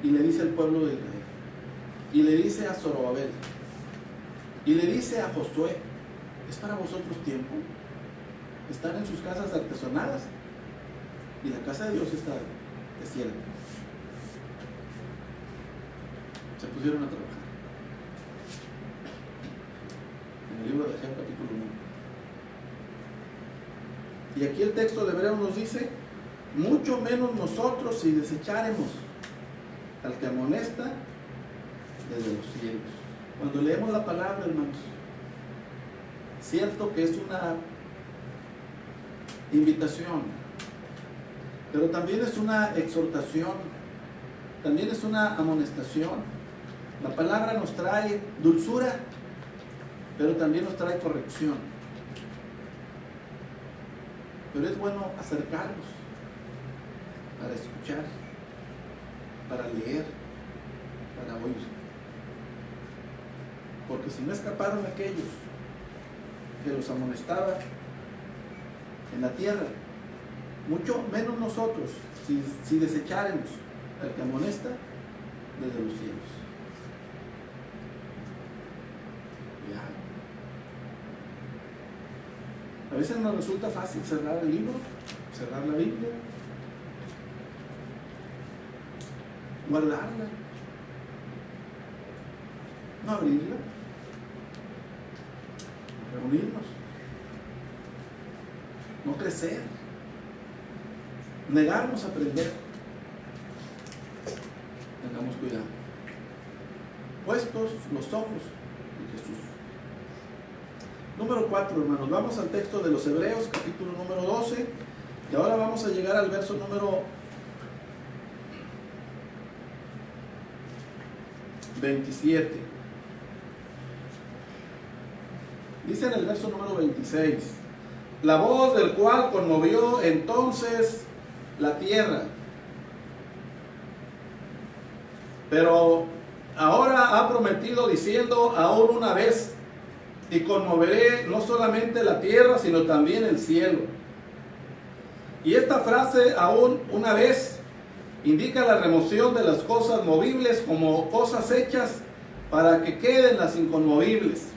y le dice al pueblo de Israel, y le dice a Zorobabel, y le dice a Josué: ¿es para vosotros tiempo? Están en sus casas artesonadas y la casa de Dios está desierta. Se pusieron a trabajar. En el libro de Ageo, capítulo 1. Y aquí el texto de Hebreos nos dice: mucho menos nosotros si desecharemos al que amonesta desde los cielos. Cuando leemos la palabra, hermanos, cierto que es una invitación, pero también es una exhortación, también es una amonestación. La palabra nos trae dulzura, pero también nos trae corrección. Pero es bueno acercarnos para escuchar, para leer, para oír. Porque si no escaparon aquellos que los amonestaban en la tierra, mucho menos nosotros si desecháremos al que amonesta desde los cielos. Ya. A veces nos resulta fácil cerrar el libro, cerrar la Biblia, guardarla, no abrirla, reunirnos, no crecer, negarnos a aprender. Tengamos cuidado. Puestos los ojos en Jesús. Número 4, hermanos. Vamos al texto de los Hebreos, capítulo número 12. Y ahora vamos a llegar al verso número 27. Dice en el verso número 26: la voz del cual conmovió entonces la tierra, pero ahora ha prometido diciendo: aún una vez, y conmoveré no solamente la tierra, sino también el cielo. Y esta frase, aún una vez, indica la remoción de las cosas movibles como cosas hechas para que queden las inconmovibles.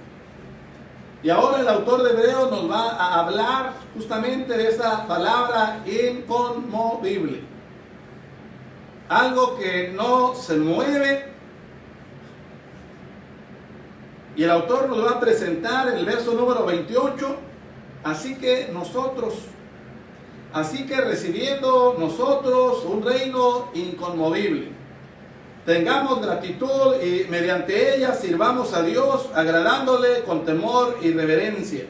Y ahora el autor de Hebreos nos va a hablar justamente de esa palabra inconmovible. Algo que no se mueve. Y el autor nos va a presentar en el verso número 28. Así que recibiendo nosotros un reino inconmovible, tengamos gratitud y mediante ella sirvamos a Dios, agradándole con temor y reverencia,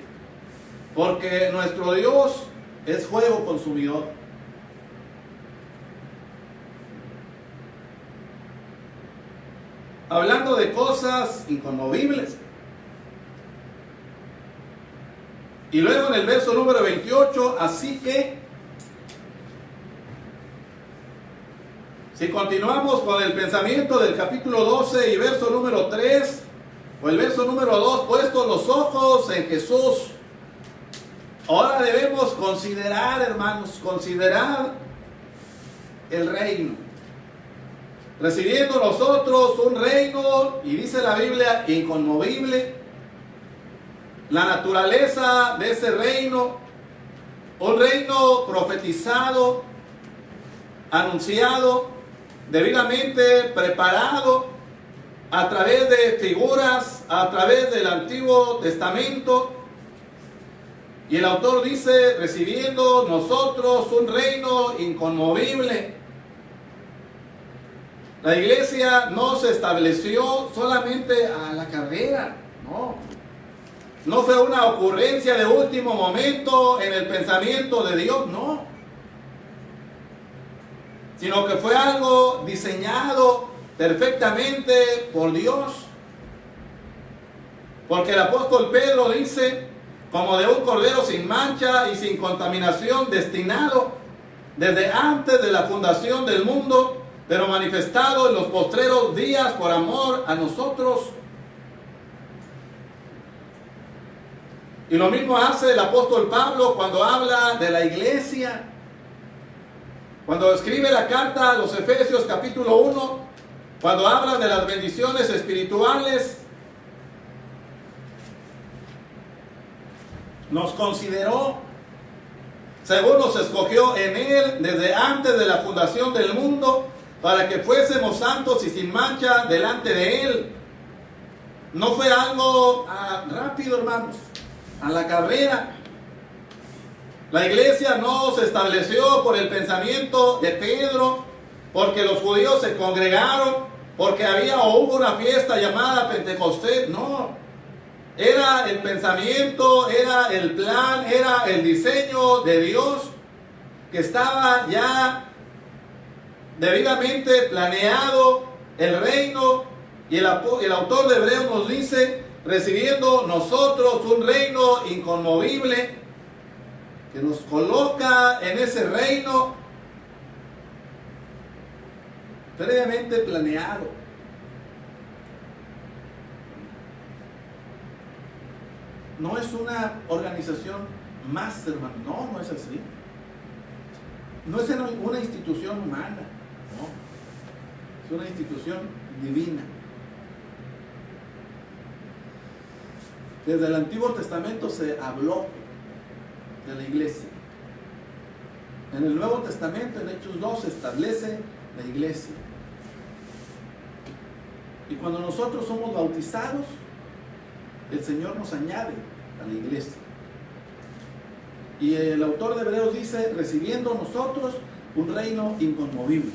porque nuestro Dios es fuego consumidor. Hablando de cosas inconmovibles. Y luego en el verso número 28, así que, si continuamos con el pensamiento del capítulo 12 y verso número 3, o el verso número 2, puestos los ojos en Jesús, ahora debemos considerar, hermanos, considerar el reino. Recibiendo nosotros un reino, y dice la Biblia, inconmovible, la naturaleza de ese reino, un reino profetizado, anunciado, debidamente preparado a través de figuras, a través del Antiguo Testamento. Y el autor dice: recibiendo nosotros un reino inconmovible. La iglesia no se estableció solamente a la carrera, no fue una ocurrencia de último momento en el pensamiento de Dios, no, sino que fue algo diseñado perfectamente por Dios. Porque el apóstol Pedro dice: como de un cordero sin mancha y sin contaminación, destinado desde antes de la fundación del mundo pero manifestado en los postreros días por amor a nosotros. Y lo mismo hace el apóstol Pablo cuando habla de la iglesia. Cuando escribe la carta a los Efesios capítulo 1, cuando habla de las bendiciones espirituales, nos consideró, según nos escogió en Él desde antes de la fundación del mundo, para que fuésemos santos y sin mancha delante de Él. No fue algo rápido, hermanos, a la carrera. La iglesia no se estableció por el pensamiento de Pedro, porque los judíos se congregaron, porque había o hubo una fiesta llamada Pentecostés. No, era el pensamiento, era el plan, era el diseño de Dios que estaba ya debidamente planeado, el reino. Y el autor de Hebreos nos dice, recibiendo nosotros un reino inconmovible, que nos coloca en ese reino previamente planeado. No es una organización más, hermano. No, no es así. No es una institución humana. No. Es una institución divina. Desde el Antiguo Testamento se habló de la iglesia. En el Nuevo Testamento, en Hechos 2, se establece la iglesia. Y cuando nosotros somos bautizados, el Señor nos añade a la iglesia. Y el autor de Hebreos dice, recibiendo nosotros un reino inconmovible.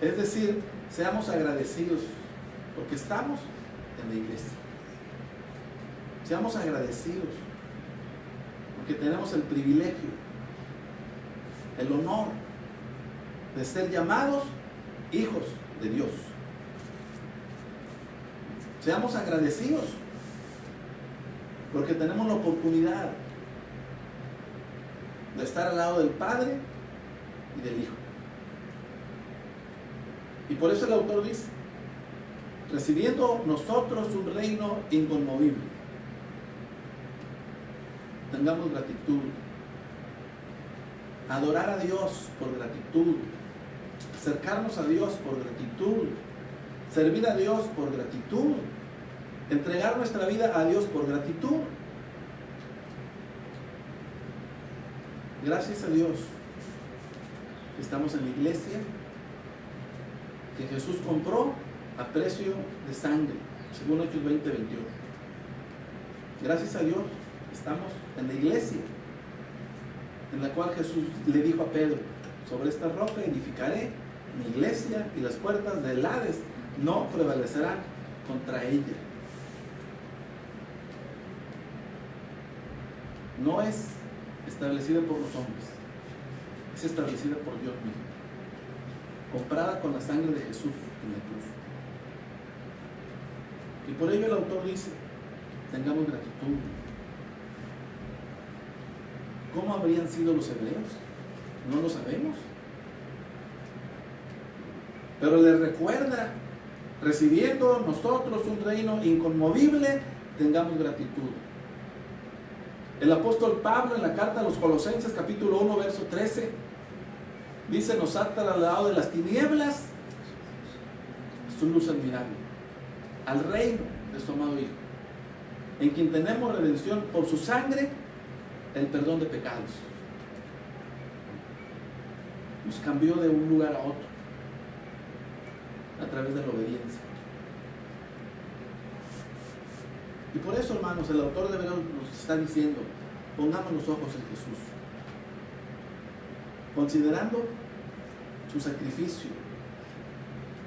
Es decir, seamos agradecidos porque estamos en la iglesia. Seamos agradecidos porque tenemos el privilegio, el honor de ser llamados hijos de Dios. Seamos agradecidos porque tenemos la oportunidad de estar al lado del Padre y del Hijo. Y por eso el autor dice, recibiendo nosotros un reino inconmovible, tengamos gratitud, adorar a Dios por gratitud, acercarnos a Dios por gratitud, servir a Dios por gratitud, entregar nuestra vida a Dios por gratitud. Gracias a Dios que estamos en la iglesia que Jesús compró a precio de sangre, según Hechos 20:21. Gracias a Dios estamos en la iglesia en la cual Jesús le dijo a Pedro, sobre esta roca edificaré mi iglesia y las puertas del Hades no prevalecerán contra ella. No es establecida por los hombres, es establecida por Dios mismo, comprada con la sangre de Jesús en la cruz. Y por ello el autor dice, tengamos gratitud. ¿Cómo habrían sido los hebreos? No lo sabemos. Pero les recuerda, recibiendo nosotros un reino inconmovible, tengamos gratitud. El apóstol Pablo en la carta a los Colosenses capítulo 1 verso 13 dice, nos ha trasladado de las tinieblas a su luz admirable, al reino de su amado Hijo, en quien tenemos redención por su sangre, el perdón de pecados. Nos cambió de un lugar a otro a través de la obediencia. Y por eso, hermanos, el autor de Hebreos nos está diciendo, pongamos los ojos en Jesús, considerando su sacrificio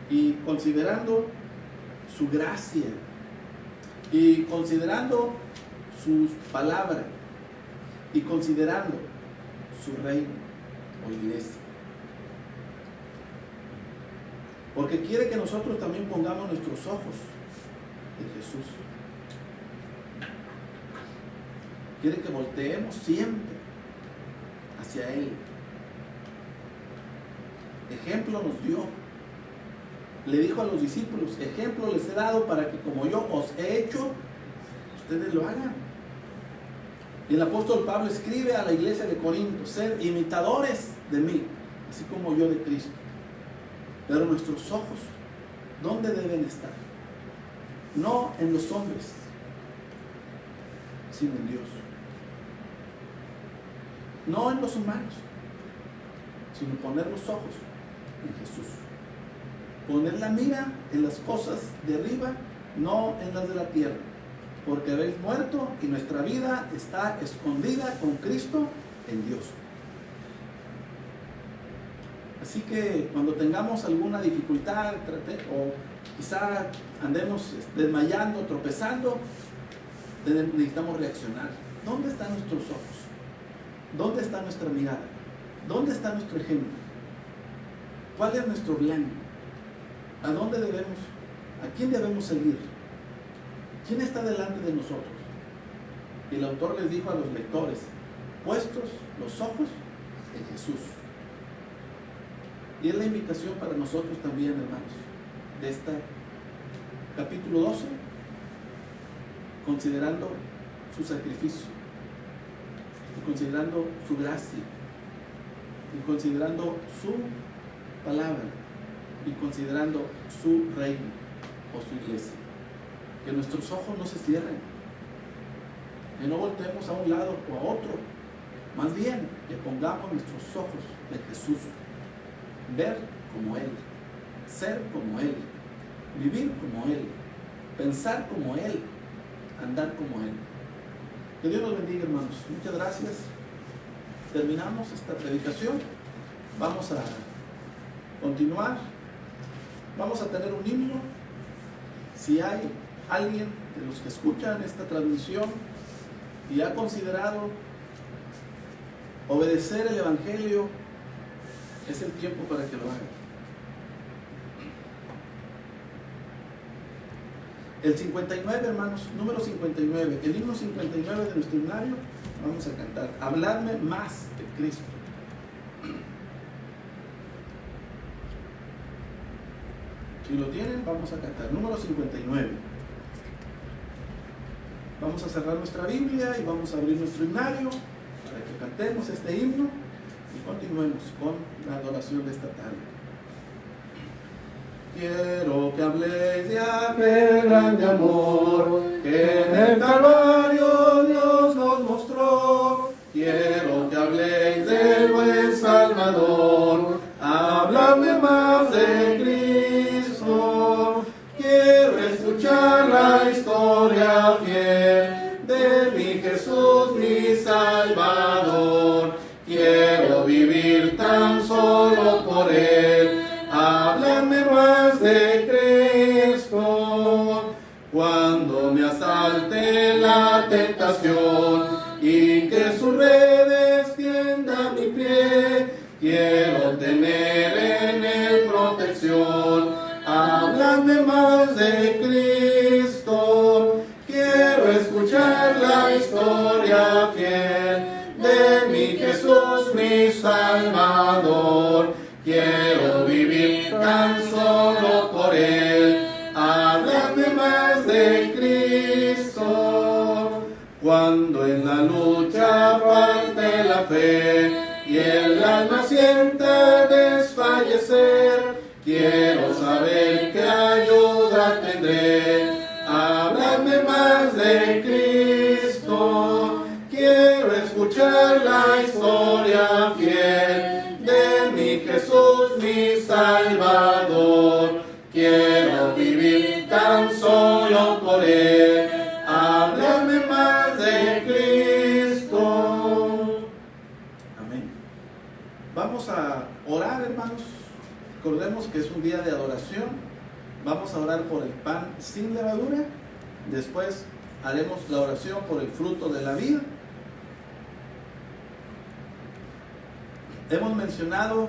y considerando su gracia y considerando su palabra y considerando su reino o iglesia. Porque quiere que nosotros también pongamos nuestros ojos en Jesús. Quiere que volteemos siempre hacia Él. ejemplo nos dio. Le dijo a los discípulos, ejemplo les he dado para que como yo os he hecho, ustedes lo hagan. Y el apóstol Pablo escribe a la iglesia de Corinto, sed imitadores de mí, así como yo de Cristo. Pero nuestros ojos, ¿dónde deben estar? No en los hombres, sino en Dios. No en los humanos, sino poner los ojos en Jesús. Poner la mira en las cosas de arriba, no en las de la tierra. Porque habéis muerto y nuestra vida está escondida con Cristo en Dios. Así que cuando tengamos alguna dificultad o quizá andemos desmayando, tropezando, necesitamos reaccionar. ¿Dónde están nuestros ojos? ¿Dónde está nuestra mirada? ¿Dónde está nuestro ejemplo? ¿Cuál es nuestro blanco? ¿A dónde debemos? ¿A quién debemos seguir? ¿Quién está delante de nosotros? Y el autor les dijo a los lectores, puestos los ojos en Jesús. Y es la invitación para nosotros también, hermanos, de este capítulo 12, considerando su sacrificio, y considerando su gracia, y considerando su palabra, y considerando su reino o su iglesia. Que nuestros ojos no se cierren, que no volteemos a un lado o a otro, más bien que pongamos nuestros ojos en Jesús, ver como Él, ser como Él, vivir como Él, pensar como Él, andar como Él. Que Dios nos bendiga, hermanos. Muchas gracias. Terminamos esta predicación. Vamos a continuar. Vamos a tener un himno. Si hay alguien de los que escuchan esta transmisión y ha considerado obedecer el Evangelio, es el tiempo para que lo haga. El 59, hermanos, número 59, el himno 59 de nuestro himnario, vamos a cantar, habladme más de Cristo. Si lo tienen, vamos a cantar, número 59. Vamos a cerrar nuestra Biblia y vamos a abrir nuestro himnario para que cantemos este himno y continuemos con la adoración de esta tarde. Quiero que habléis de aquel grande amor que en el Calvario Dios nos mostró. Quiero que habléis del buen Salvador, habladme más de Cristo. Quiero escuchar la historia fiel de mi Jesús, mi Salvador. Quiero vivir tan solo por Él. Háblame más de Cristo. Cuando me asalte la tentación y que sus redes tienda mi pie, quiero tener en Él protección. Háblame más de Cristo. Quiero escuchar la historia fiel de mi Jesús, mi Salvador. Quiero vivir tan solo por Él. Háblame más de Cristo. Cuando en la lucha falte la fe y el alma sienta desfallecer, quiero saber qué ayuda tendré. Háblame más de Cristo. Quiero escuchar la historia fiel de mi Jesús, mi Salvador. Quiero vivir tan solo por Él. Háblame más de Cristo. Amén. Vamos a orar, hermanos. Recordemos que es un día de adoración. Vamos a orar por el pan sin levadura. Después haremos la oración por el fruto de la vida. Hemos mencionado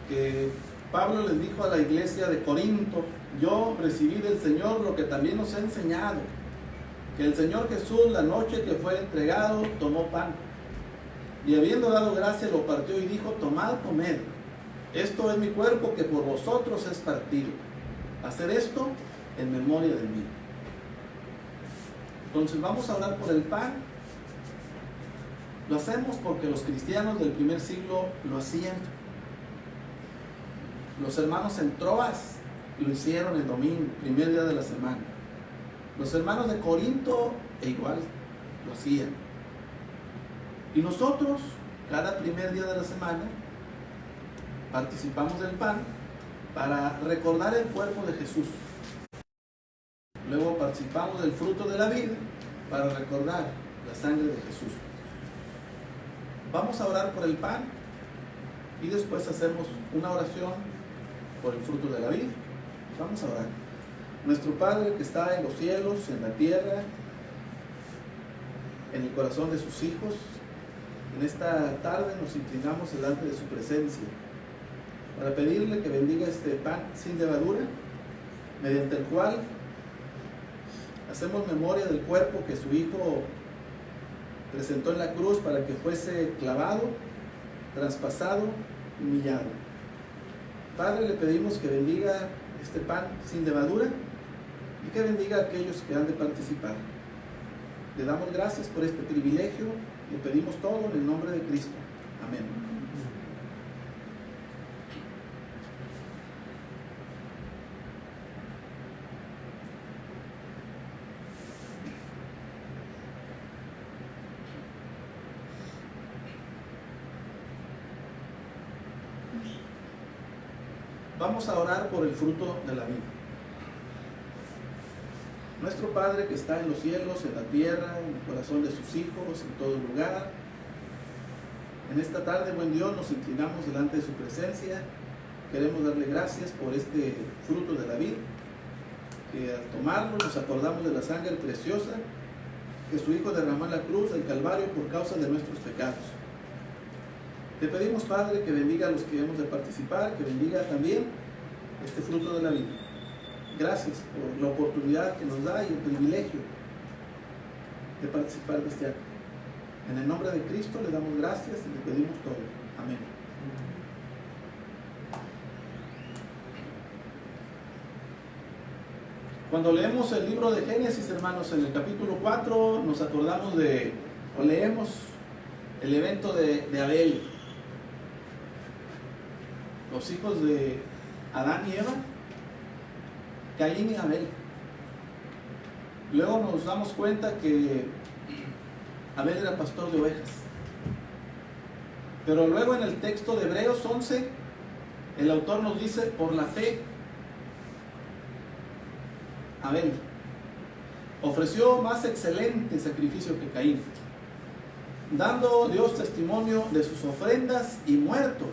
que Pablo les dijo a la iglesia de Corinto: yo recibí del Señor lo que también os he enseñado, que el Señor Jesús, la noche que fue entregado, tomó pan, y habiendo dado gracia lo partió y dijo: tomad, comed, Esto es mi cuerpo que por vosotros es partido. Hacer esto en memoria de mí. Entonces vamos a orar por el pan. Lo hacemos porque los cristianos del primer siglo lo hacían. Los hermanos en Troas lo hicieron el domingo, primer día de la semana. Los hermanos de Corinto igual lo hacían. Y nosotros, cada primer día de la semana, participamos del pan para recordar el cuerpo de Jesús. Luego participamos del fruto de la vid para recordar la sangre de Jesús. Vamos a orar por el pan y después hacemos una oración por el fruto de la vid. Vamos a orar. Nuestro Padre que está en los cielos, en la tierra, en el corazón de sus hijos, en esta tarde nos inclinamos delante de su presencia para pedirle que bendiga este pan sin levadura, mediante el cual hacemos memoria del cuerpo que su Hijo presentó en la cruz para que fuese clavado, traspasado, humillado. Padre, le pedimos que bendiga este pan sin levadura y que bendiga a aquellos que han de participar. Le damos gracias por este privilegio, le pedimos todo en el nombre de Cristo. Amén. Vamos a orar por el fruto de la vida. Nuestro Padre que está en los cielos, en la tierra, en el corazón de sus hijos, en todo lugar. En esta tarde, buen Dios, nos inclinamos delante de su presencia. Queremos darle gracias por este fruto de la vida, que al tomarlo nos acordamos de la sangre preciosa que su Hijo derramó en la cruz del Calvario por causa de nuestros pecados. Te pedimos, Padre, que bendiga a los que hemos de participar, que bendiga también este fruto de la vida. Gracias por la oportunidad que nos da y el privilegio de participar de este acto. En el nombre de Cristo le damos gracias y le pedimos todo. Amén. Cuando leemos el libro de Génesis, hermanos, en el capítulo 4 nos acordamos o leemos el evento de Abel. Los hijos de Adán y Eva, Caín y Abel. Luego nos damos cuenta que Abel era pastor de ovejas. Pero luego en el texto de Hebreos 11, el autor nos dice, por la fe, Abel ofreció más excelente sacrificio que Caín, dando Dios testimonio de sus ofrendas y muerto,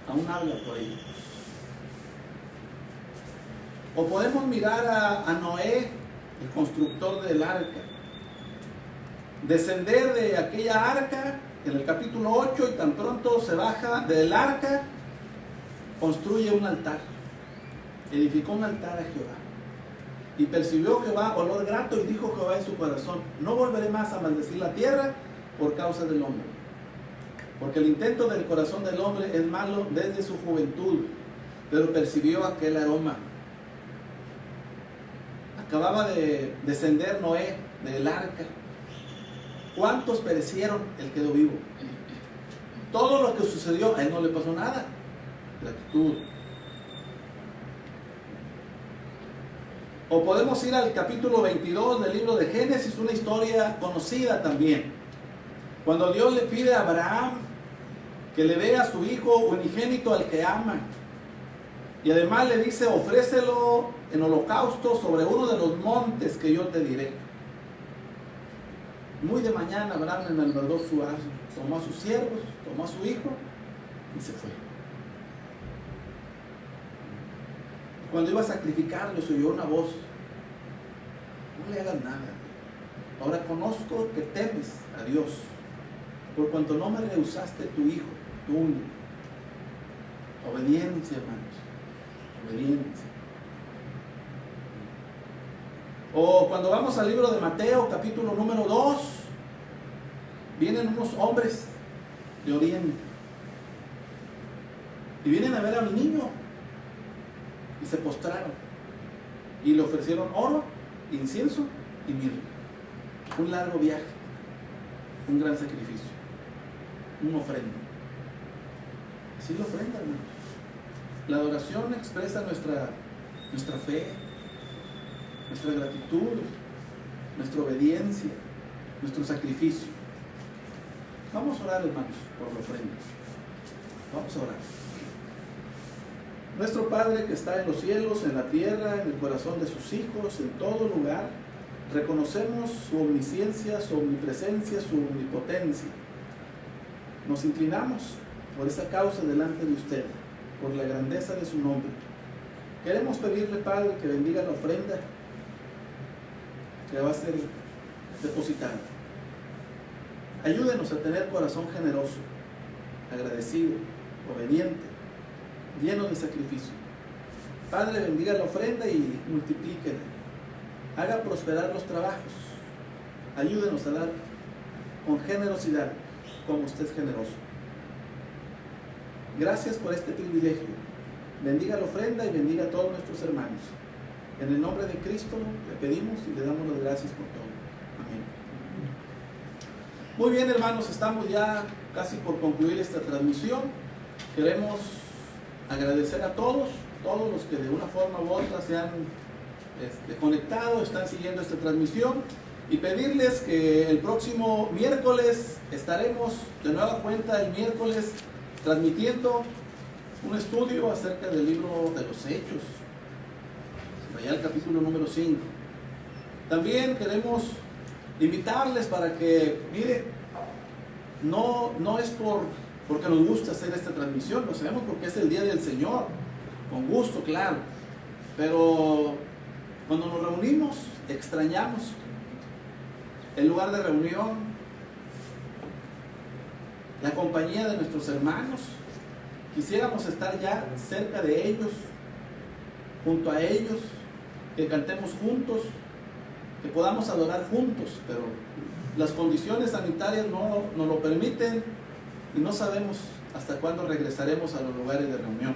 aún habla por ello. O podemos mirar a Noé, el constructor del arca, descender de aquella arca en el capítulo 8 y tan pronto se baja del arca, construye un altar, edificó un altar a Jehová. Y percibió Jehová olor grato y dijo Jehová en su corazón, no volveré más a maldecir la tierra por causa del hombre. Porque el intento del corazón del hombre es malo desde su juventud, pero percibió aquel aroma. Acababa de descender Noé del arca. ¿Cuántos perecieron? Él quedó vivo. Todo lo que sucedió, a él no le pasó nada. Gratitud. O podemos ir al capítulo 22 del libro de Génesis, una historia conocida también. Cuando Dios le pide a Abraham que le dé a su hijo unigénito al que ama. Y además le dice, ofrécelo en holocausto sobre uno de los montes que yo te diré. Muy de mañana Abraham enalbardó su asno, tomó a sus siervos, tomó a su hijo y se fue. Cuando iba a sacrificarlo se oyó una voz, no le hagas nada, ahora conozco que temes a Dios, por cuanto no me rehusaste tu hijo, tu único. Obediencia, hermanos, obediencia. O cuando vamos al libro de Mateo, capítulo número 2, vienen unos hombres de Oriente Y vienen a ver a un niño y se postraron y le ofrecieron oro, incienso y mirra. Un largo viaje, un gran sacrificio, una ofrenda. Así la ofrenda, hermanos. La adoración expresa nuestra fe, nuestra gratitud, nuestra obediencia, nuestro sacrificio. Vamos a orar, hermanos, por la ofrenda. Vamos a orar. Nuestro Padre que está en los cielos, en la tierra, en el corazón de sus hijos, en todo lugar, reconocemos su omnisciencia, su omnipresencia, su omnipotencia. Nos inclinamos por esa causa delante de usted, por la grandeza de su nombre. Queremos pedirle, Padre, que bendiga la ofrenda que va a ser depositada. Ayúdenos a tener corazón generoso, agradecido, obediente, lleno de sacrificio. Padre, bendiga la ofrenda y multiplíquela. Haga prosperar los trabajos. Ayúdenos a dar con generosidad, como usted es generoso. Gracias por este privilegio. Bendiga la ofrenda y bendiga a todos nuestros hermanos. En el nombre de Cristo le pedimos y le damos las gracias por todo. Amén. Muy bien, hermanos, estamos ya casi por concluir esta transmisión. Queremos agradecer a todos los que de una forma u otra se han conectado, están siguiendo esta transmisión, y pedirles que el próximo miércoles estaremos de nueva cuenta el miércoles transmitiendo un estudio acerca del libro de los Hechos, allá el capítulo número 5. También queremos invitarles para que, mire, no es porque nos gusta hacer esta transmisión, lo hacemos porque es el día del Señor, con gusto, claro, pero cuando nos reunimos extrañamos el lugar de reunión, la compañía de nuestros hermanos. Quisiéramos estar ya cerca de ellos, junto a ellos, que cantemos juntos, que podamos adorar juntos, pero las condiciones sanitarias no nos lo permiten y no sabemos hasta cuándo regresaremos a los lugares de reunión.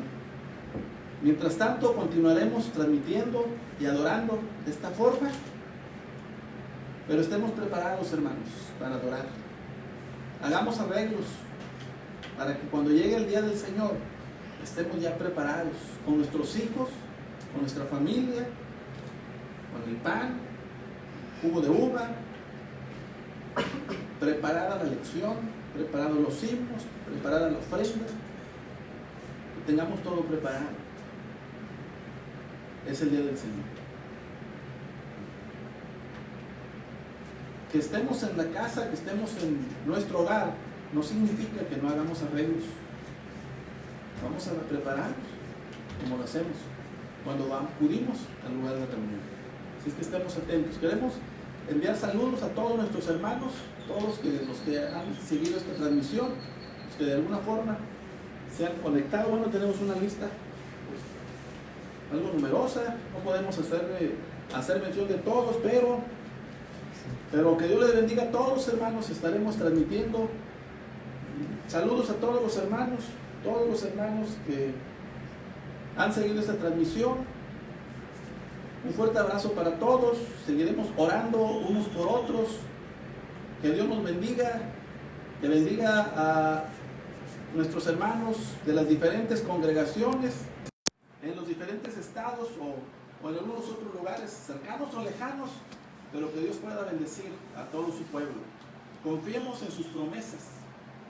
Mientras tanto, continuaremos transmitiendo y adorando de esta forma, pero estemos preparados, hermanos, para adorar. Hagamos arreglos para que cuando llegue el día del Señor estemos ya preparados con nuestros hijos, con nuestra familia, con el pan, jugo de uva, preparada la lección, preparados los himnos, preparada la ofrenda, que tengamos todo preparado. Es el día del Señor. Que estemos en la casa, que estemos en nuestro hogar, no significa que no hagamos arreglos. Vamos a prepararnos como lo hacemos cuando acudimos al lugar de reunión. Así es que estemos atentos. Queremos enviar saludos a todos nuestros hermanos, todos los que han seguido esta transmisión, los que de alguna forma se han conectado. Bueno, tenemos una lista algo numerosa, no podemos hacer mención de todos, pero que Dios les bendiga a todos, hermanos. Estaremos transmitiendo saludos a todos los hermanos que han seguido esta transmisión. Un fuerte abrazo para todos. Seguiremos orando unos por otros. Que Dios nos bendiga, que bendiga a nuestros hermanos de las diferentes congregaciones en los diferentes estados o en algunos otros lugares cercanos o lejanos, pero que Dios pueda bendecir a todo su pueblo. Confiemos en sus promesas.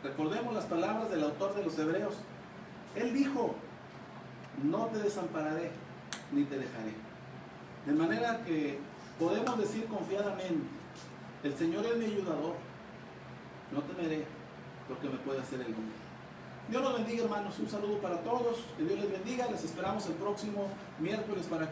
Recordemos las palabras del autor de los Hebreos. Él dijo: no te desampararé ni te dejaré. De manera que podemos decir confiadamente: el Señor es mi ayudador, no temeré lo que me puede hacer el hombre. Dios los bendiga, hermanos. Un saludo para todos. Que Dios les bendiga. Les esperamos el próximo miércoles para